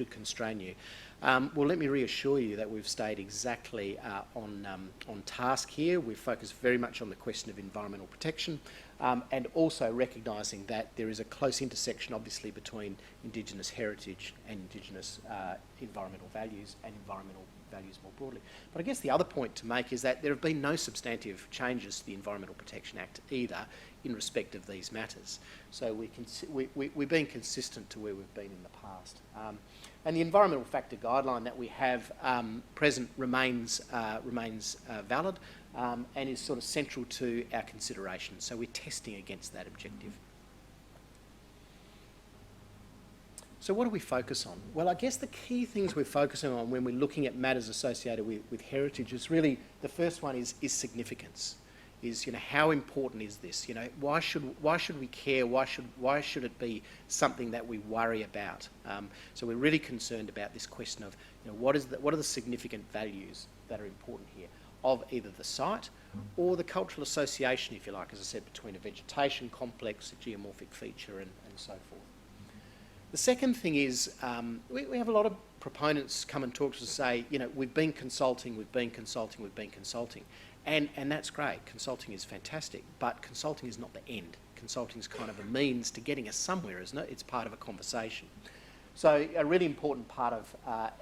constrain you. Well, let me reassure you that we've stayed exactly on task here. We've focused very much on the question of environmental protection, and also recognising that there is a close intersection, obviously, between Indigenous heritage and Indigenous environmental values and environmental values more broadly. But I guess the other point to make is that there have been no substantive changes to the Environmental Protection Act either in respect of these matters. So we're being consistent to where we've been in the past. And the environmental factor guideline that we have present remains valid and is sort of central to our consideration. So we're testing against that objective. So what do we focus on? Well, I guess the key things we're focusing on when we're looking at matters associated with heritage is really, the first one is significance. Is, how important is this? Why should we care? Why should it be something that we worry about? So we're really concerned about this question of, what are the significant values that are important here of either the site or the cultural association, if you like, as I said, between a vegetation complex, a geomorphic feature, and so forth. The second thing is, we have a lot of proponents come and talk to us and say, we've been consulting, and that's great. Consulting is fantastic, but consulting is not the end. Consulting is kind of a means to getting us somewhere, isn't it? It's part of a conversation. So a really important part of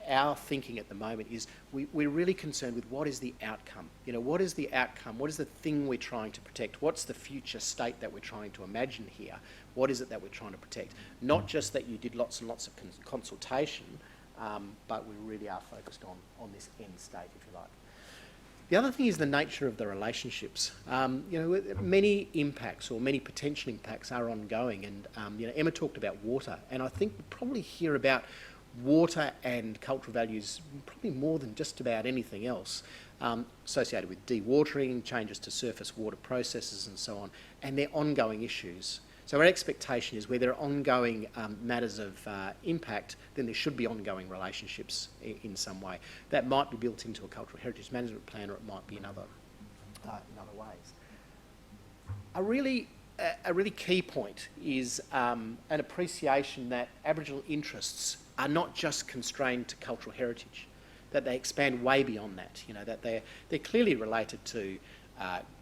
our thinking at the moment is we're really concerned with what is the outcome. What is the outcome? What is the thing we're trying to protect? What's the future state that we're trying to imagine here? What is it that we're trying to protect? Not just that you did lots and lots of consultation, but we really are focused on this end state, if you like. The other thing is the nature of the relationships. Many impacts or many potential impacts are ongoing, and Emma talked about water, and I think we probably hear about water and cultural values probably more than just about anything else, associated with dewatering, changes to surface water processes and so on, and they're ongoing issues. So our expectation is where there are ongoing matters of impact, then there should be ongoing relationships in some way. That might be built into a cultural heritage management plan, or it might be in other ways. A really key point is an appreciation that Aboriginal interests are not just constrained to cultural heritage, that they expand way beyond that. That they're clearly related to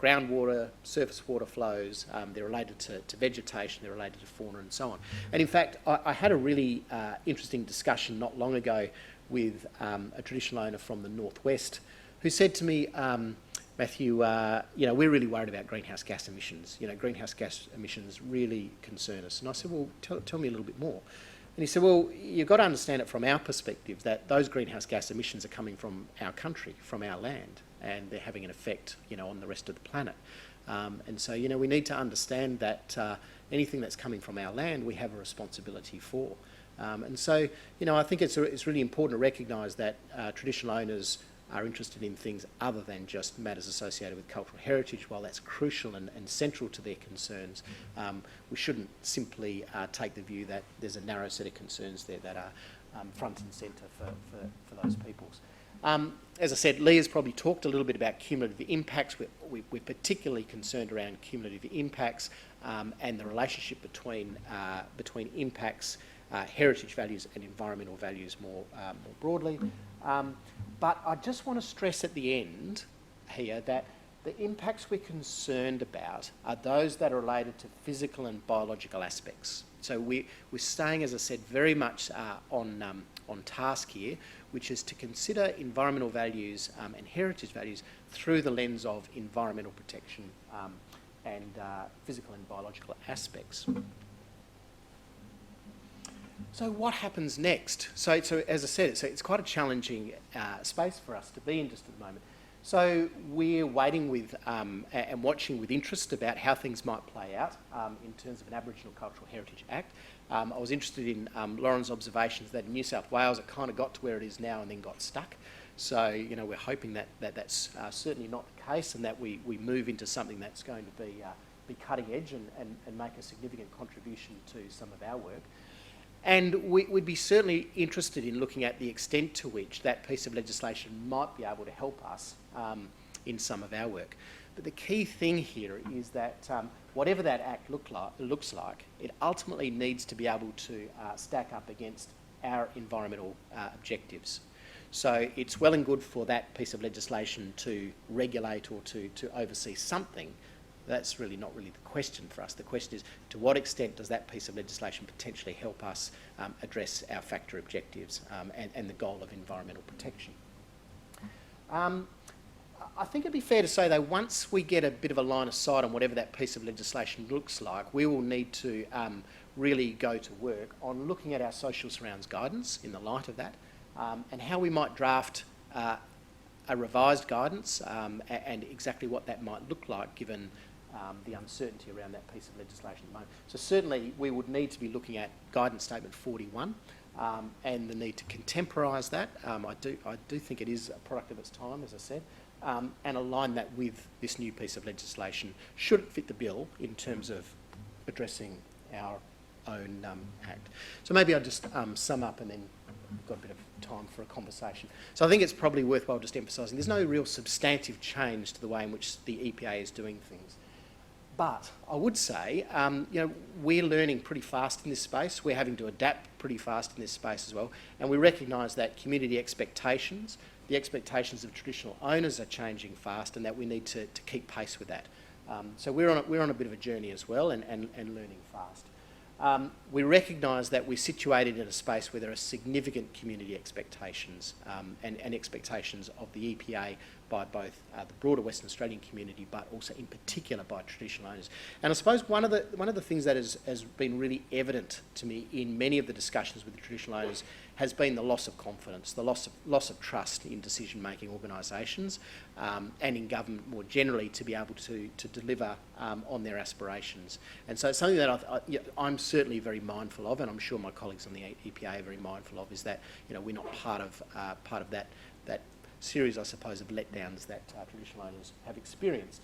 groundwater, surface water flows, they're related to vegetation, they're related to fauna and so on. And in fact, I had a really interesting discussion not long ago with a traditional owner from the northwest who said to me, Matthew, we're really worried about greenhouse gas emissions. Greenhouse gas emissions really concern us. And I said, well, tell me a little bit more. And he said, well, you've got to understand it from our perspective that those greenhouse gas emissions are coming from our country, from our land, and they're having an effect, on the rest of the planet. And so, we need to understand that anything that's coming from our land, we have a responsibility for. And so, I think it's really important to recognise that traditional owners are interested in things other than just matters associated with cultural heritage. While that's crucial and central to their concerns, we shouldn't simply take the view that there's a narrow set of concerns there that front and centre for those peoples. As I said, Leah's probably talked a little bit about cumulative impacts. We're particularly concerned around cumulative impacts and the relationship between impacts, heritage values and environmental values more broadly. But I just want to stress at the end here that the impacts we're concerned about are those that are related to physical and biological aspects. So we're staying, as I said, very much on task here, which is to consider environmental values and heritage values through the lens of environmental protection and physical and biological aspects. So what happens next? So as I said, it's quite a challenging space for us to be in just at the moment. So we're waiting with and watching with interest about how things might play out in terms of an Aboriginal Cultural Heritage Act. I was interested in Lauren's observations that in New South Wales it kind of got to where it is now and then got stuck. So, you know, we're hoping that that's certainly not the case and that we move into something that's going to be cutting edge and make a significant contribution to some of our work. And we'd be certainly interested in looking at the extent to which that piece of legislation might be able to help us in some of our work. But the key thing here is that whatever that act looks like, it ultimately needs to be able to stack up against our environmental objectives. So it's well and good for that piece of legislation to regulate or to oversee something. That's really not really the question for us. The question is, to what extent does that piece of legislation potentially help us address our factor objectives and the goal of environmental protection? I think it'd be fair to say, though, once we get a bit of a line of sight on whatever that piece of legislation looks like, we will need to really go to work on looking at our social surrounds guidance in the light of that and how we might draft a revised guidance and exactly what that might look like given the uncertainty around that piece of legislation at the moment. So certainly we would need to be looking at Guidance Statement 41 and the need to contemporise that. I do think it is a product of its time, as I said, and align that with this new piece of legislation should it fit the bill in terms of addressing our own act. So maybe I'll just sum up and then we've got a bit of time for a conversation. So I think it's probably worthwhile just emphasising there's no real substantive change to the way in which the EPA is doing things. But I would say, you know, we're learning pretty fast in this space. We're having to adapt pretty fast in this space as well. And we recognise that community expectations, the expectations of traditional owners are changing fast and that we need to keep pace with that. So we're on a bit of a journey as well and learning fast. We recognise that we're situated in a space where there are significant community expectations and expectations of the EPA by both the broader Western Australian community, but also in particular by traditional owners. And I suppose one of the things that has been really evident to me in many of the discussions with the traditional owners has been the loss of confidence, the loss of trust in decision-making organisations and in government more generally to be able to deliver on their aspirations. And so it's something that I'm certainly very mindful of, and I'm sure my colleagues on the EPA are very mindful of, is that, you know, we're not part of that series, I suppose, of letdowns that traditional owners have experienced.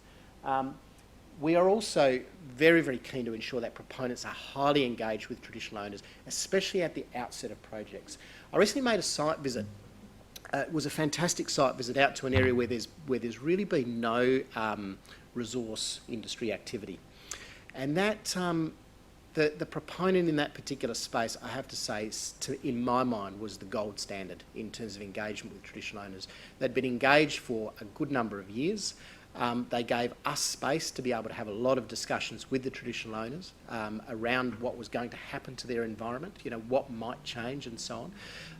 We are also very, very keen to ensure that proponents are highly engaged with traditional owners, especially at the outset of projects. I recently made a site visit. It was a fantastic site visit out to an area where there's really been no resource industry activity. And that the proponent in that particular space, I have to say, in my mind, was the gold standard in terms of engagement with traditional owners. They'd been engaged for a good number of years. They gave us space to be able to have a lot of discussions with the traditional owners around what was going to happen to their environment, you know, what might change and so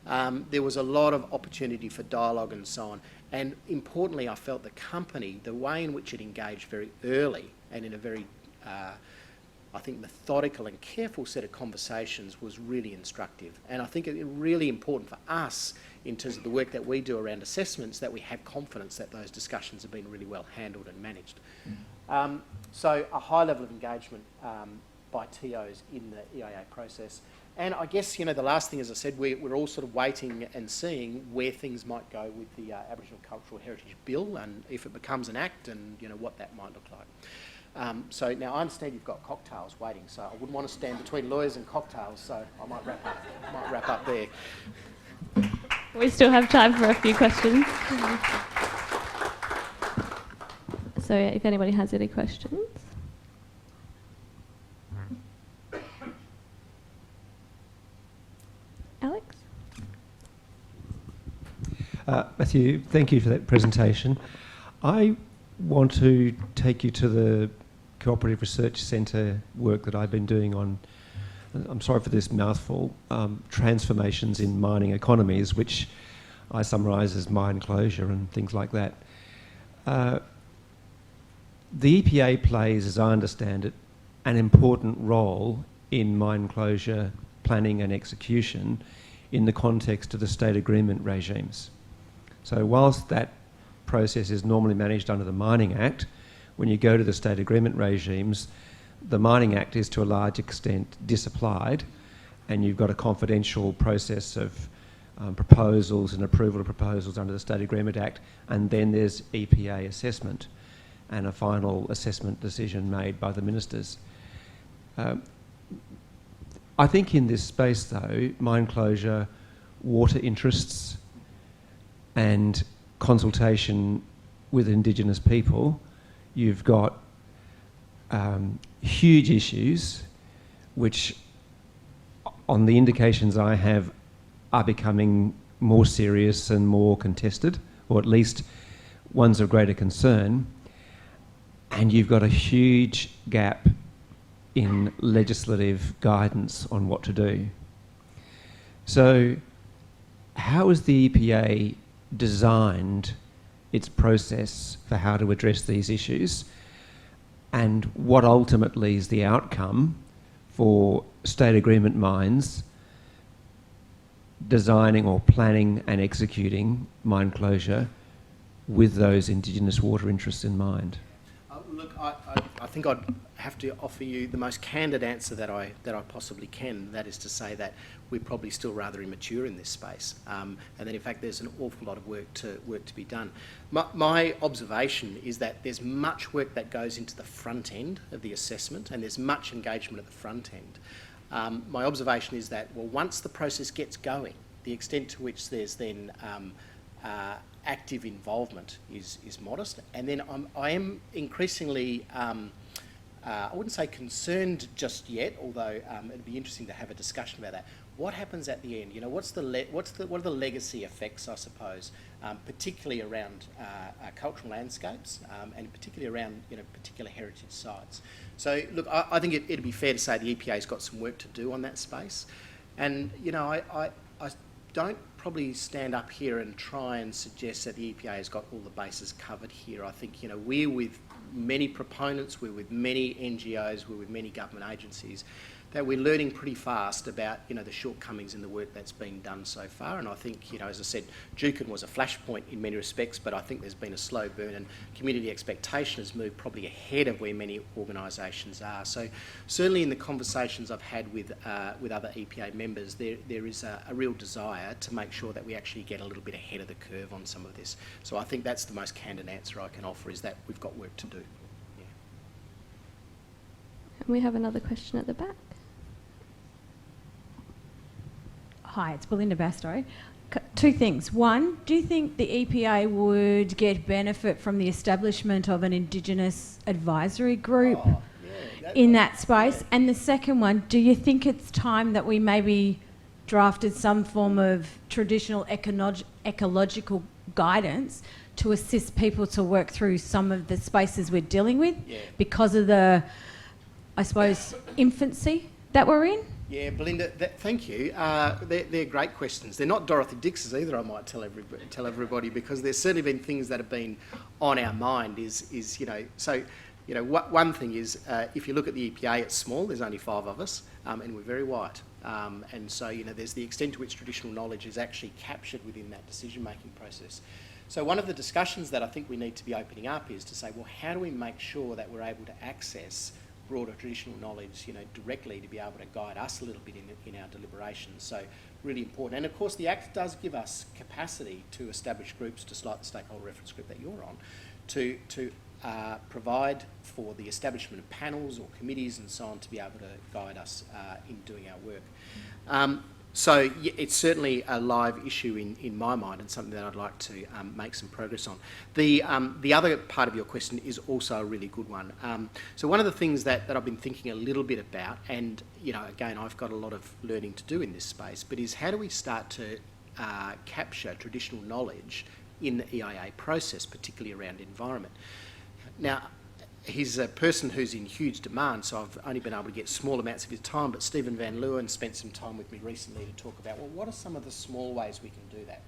on. There was a lot of opportunity for dialogue and so on. And importantly, I felt the company, the way in which it engaged very early and in a very, I think, methodical and careful set of conversations was really instructive. And I think it's really important for us in terms of the work that we do around assessments that we have confidence that those discussions have been really well handled and managed. So a high level of engagement by TOs in the EIA process. And I guess, you know, the last thing, as I said, we're all sort of waiting and seeing where things might go with the Aboriginal Cultural Heritage Bill and if it becomes an act and, you know, what that might look like. So now I understand you've got cocktails waiting, so I wouldn't want to stand between lawyers and cocktails, so I might wrap up there. We still have time for a few questions. So if anybody has any questions. Alex? Matthew, thank you for that presentation. I want to take you to the Cooperative Research Centre work that I've been doing on, I'm sorry for this mouthful, transformations in mining economies, which I summarise as mine closure and things like that. The EPA plays, as I understand it, an important role in mine closure planning and execution in the context of the state agreement regimes. So whilst that process is normally managed under the Mining Act, when you go to the state agreement regimes, the Mining Act is to a large extent disapplied, and you've got a confidential process of proposals and approval of proposals under the State Agreement Act, and then there's EPA assessment and a final assessment decision made by the ministers. I think in this space, though, mine closure, water interests and consultation with Indigenous people, you've got huge issues which, on the indications I have, are becoming more serious and more contested, or at least ones of greater concern. And you've got a huge gap in legislative guidance on what to do. So how has the EPA designed its process for how to address these issues, and what ultimately is the outcome for state agreement mines designing or planning and executing mine closure with those Indigenous water interests in mind? Look, I think I'd have to offer you the most candid answer that I possibly can. That is to say that we're probably still rather immature in this space, and that in fact there's an awful lot of work to be done. My observation is that there's much work that goes into the front end of the assessment, and there's much engagement at the front end. My observation is that, well, once the process gets going, the extent to which there's then active involvement is modest, and then I am increasingly, I wouldn't say concerned just yet, although it'd be interesting to have a discussion about that. What happens at the end? You know, what are the legacy effects, I suppose, particularly around cultural landscapes, and particularly around particular heritage sites. So look, I think it'd be fair to say the EPA's got some work to do on that space, and I don't probably stand up here and try and suggest that the EPA has got all the bases covered here. I think we're with many proponents, we're with many NGOs, we're with many government agencies, that we're learning pretty fast about the shortcomings in the work that's been done so far. And I think as I said, Juukan was a flashpoint in many respects, but I think there's been a slow burn, and community expectation has moved probably ahead of where many organisations are. So certainly in the conversations I've had with other EPA members, there is a real desire to make sure that we actually get a little bit ahead of the curve on some of this. So I think that's the most candid answer I can offer, is that we've got work to do. Yeah. And we have another question at the back. Hi, it's Belinda Bastow. Two things. One, do you think the EPA would get benefit from the establishment of an Indigenous advisory group in that space? Yeah. And the second one, do you think it's time that we maybe drafted some form of traditional ecological guidance to assist people to work through some of the spaces we're dealing with because of the, I suppose, infancy that we're in? Yeah, Belinda, thank you. They're great questions. They're not Dorothy Dix's either, I might tell everybody, because there's certainly been things that have been on our mind. One thing is, if you look at the EPA, it's small. There's only 5 of us, and we're very white. And so there's the extent to which traditional knowledge is actually captured within that decision-making process. So one of the discussions that I think we need to be opening up is to say, well, how do we make sure that we're able to access broader traditional knowledge, directly to be able to guide us a little bit in our deliberations. So really important. And of course the Act does give us capacity to establish groups, just like the stakeholder reference group that you're on, to provide for the establishment of panels or committees and so on to be able to guide us in doing our work. So it's certainly a live issue in my mind and something that I'd like to make some progress on. The other part of your question is also a really good one. So one of the things that I've been thinking a little bit about, and again, I've got a lot of learning to do in this space, but is how do we start to capture traditional knowledge in the EIA process, particularly around environment. Now, he's a person who's in huge demand, so I've only been able to get small amounts of his time, but Stephen Van Leeuwen spent some time with me recently to talk about, well, what are some of the small ways we can do that?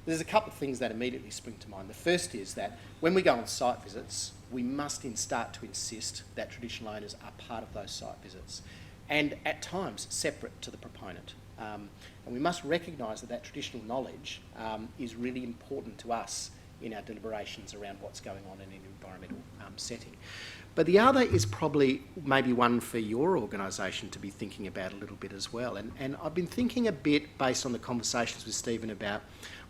There's a couple of things that immediately spring to mind. The first is that when we go on site visits, we must start to insist that traditional owners are part of those site visits, and at times separate to the proponent. And we must recognise that traditional knowledge is really important to us in our deliberations around what's going on in an environmental setting. But the other is probably maybe one for your organisation to be thinking about a little bit as well. And I've been thinking a bit based on the conversations with Stephen about,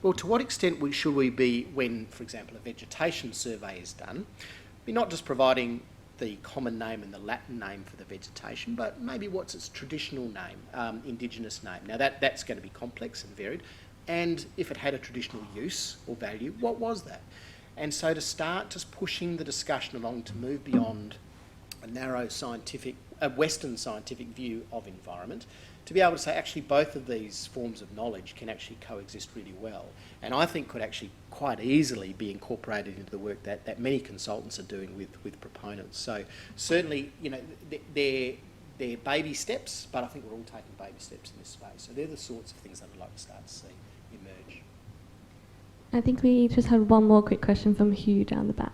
well, to what extent should we be, when, for example, a vegetation survey is done, be not just providing the common name and the Latin name for the vegetation, but maybe what's its traditional name, Indigenous name. Now that's going to be complex and varied. And if it had a traditional use or value, what was that? And so to start just pushing the discussion along to move beyond a narrow Western scientific view of environment, to be able to say actually both of these forms of knowledge can actually coexist really well, and I think could actually quite easily be incorporated into the work that many consultants are doing with proponents. So certainly, they're baby steps, but I think we're all taking baby steps in this space. So they're the sorts of things that I'd like to start to see emerge. I think we just had one more quick question from Hugh down the back.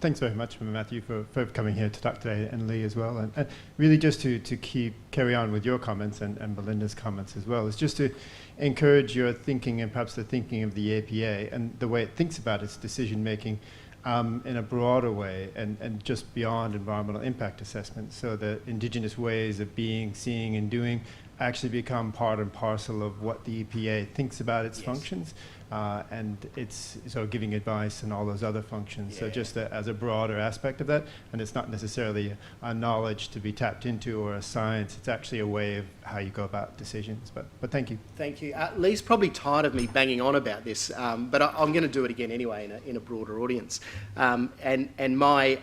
Thanks very much, Matthew, for coming here to talk today, and Lee as well. And really just to carry on with your comments and Belinda's comments as well, is just to encourage your thinking and perhaps the thinking of the APA and the way it thinks about its decision-making in a broader way and just beyond environmental impact assessment, so that Indigenous ways of being, seeing and doing actually become part and parcel of what the EPA thinks about its functions, and it's so giving advice and all those other functions. So just as a broader aspect of that, and it's not necessarily a knowledge to be tapped into or a science, it's actually a way of how you go about decisions. But thank you. Thank you. Lee's probably tired of me banging on about this, but I'm going to do it again anyway in a broader audience. And my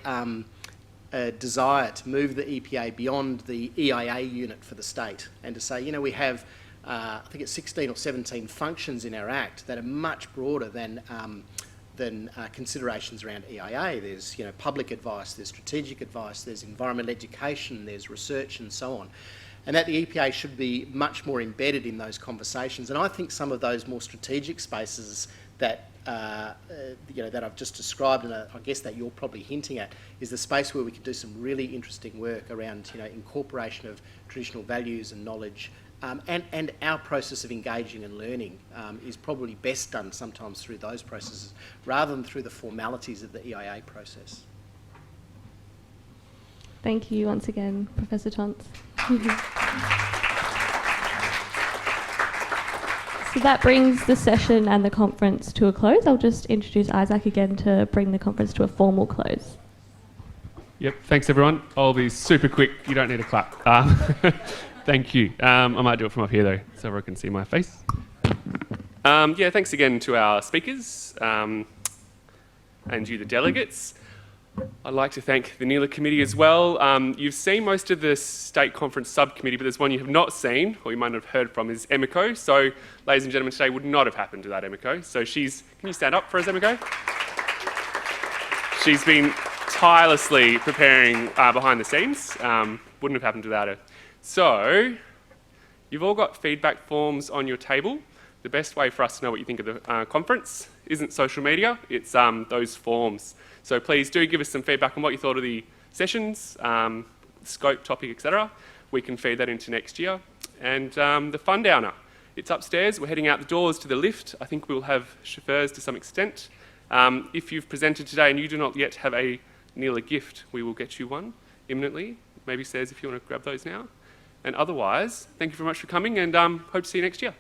desire to move the EPA beyond the EIA unit for the state and to say, we have, I think it's 16 or 17 functions in our Act that are much broader than considerations around EIA. There's, public advice, there's strategic advice, there's environmental education, there's research and so on. And that the EPA should be much more embedded in those conversations. And I think some of those more strategic spaces that that I've just described, and I guess that you're probably hinting at, is the space where we can do some really interesting work around, incorporation of traditional values and knowledge, and our process of engaging and learning is probably best done sometimes through those processes rather than through the formalities of the EIA process. Thank you once again, Professor Tonts. So that brings the session and the conference to a close. I'll just introduce Isaac again to bring the conference to a formal close. Yep, thanks everyone. I'll be super quick. You don't need a clap. Thank you. I might do it from up here though, so everyone can see my face. Thanks again to our speakers and you, the delegates. I'd like to thank the NELA committee as well. You've seen most of the state conference subcommittee, but there's one you have not seen, or you might not have heard from, is Emiko. So, ladies and gentlemen, today would not have happened without Emiko. So can you stand up for us, Emiko? She's been tirelessly preparing behind the scenes. Wouldn't have happened without her. So, you've all got feedback forms on your table. The best way for us to know what you think of the conference isn't social media, it's those forms. So please do give us some feedback on what you thought of the sessions, scope, topic, etc. We can feed that into next year. And the Fundowner, it's upstairs. We're heading out the doors to the lift. I think we'll have chauffeurs to some extent. If you've presented today and you do not yet have a NELA gift, we will get you one imminently. Maybe Says if you want to grab those now. And otherwise, thank you very much for coming, and hope to see you next year.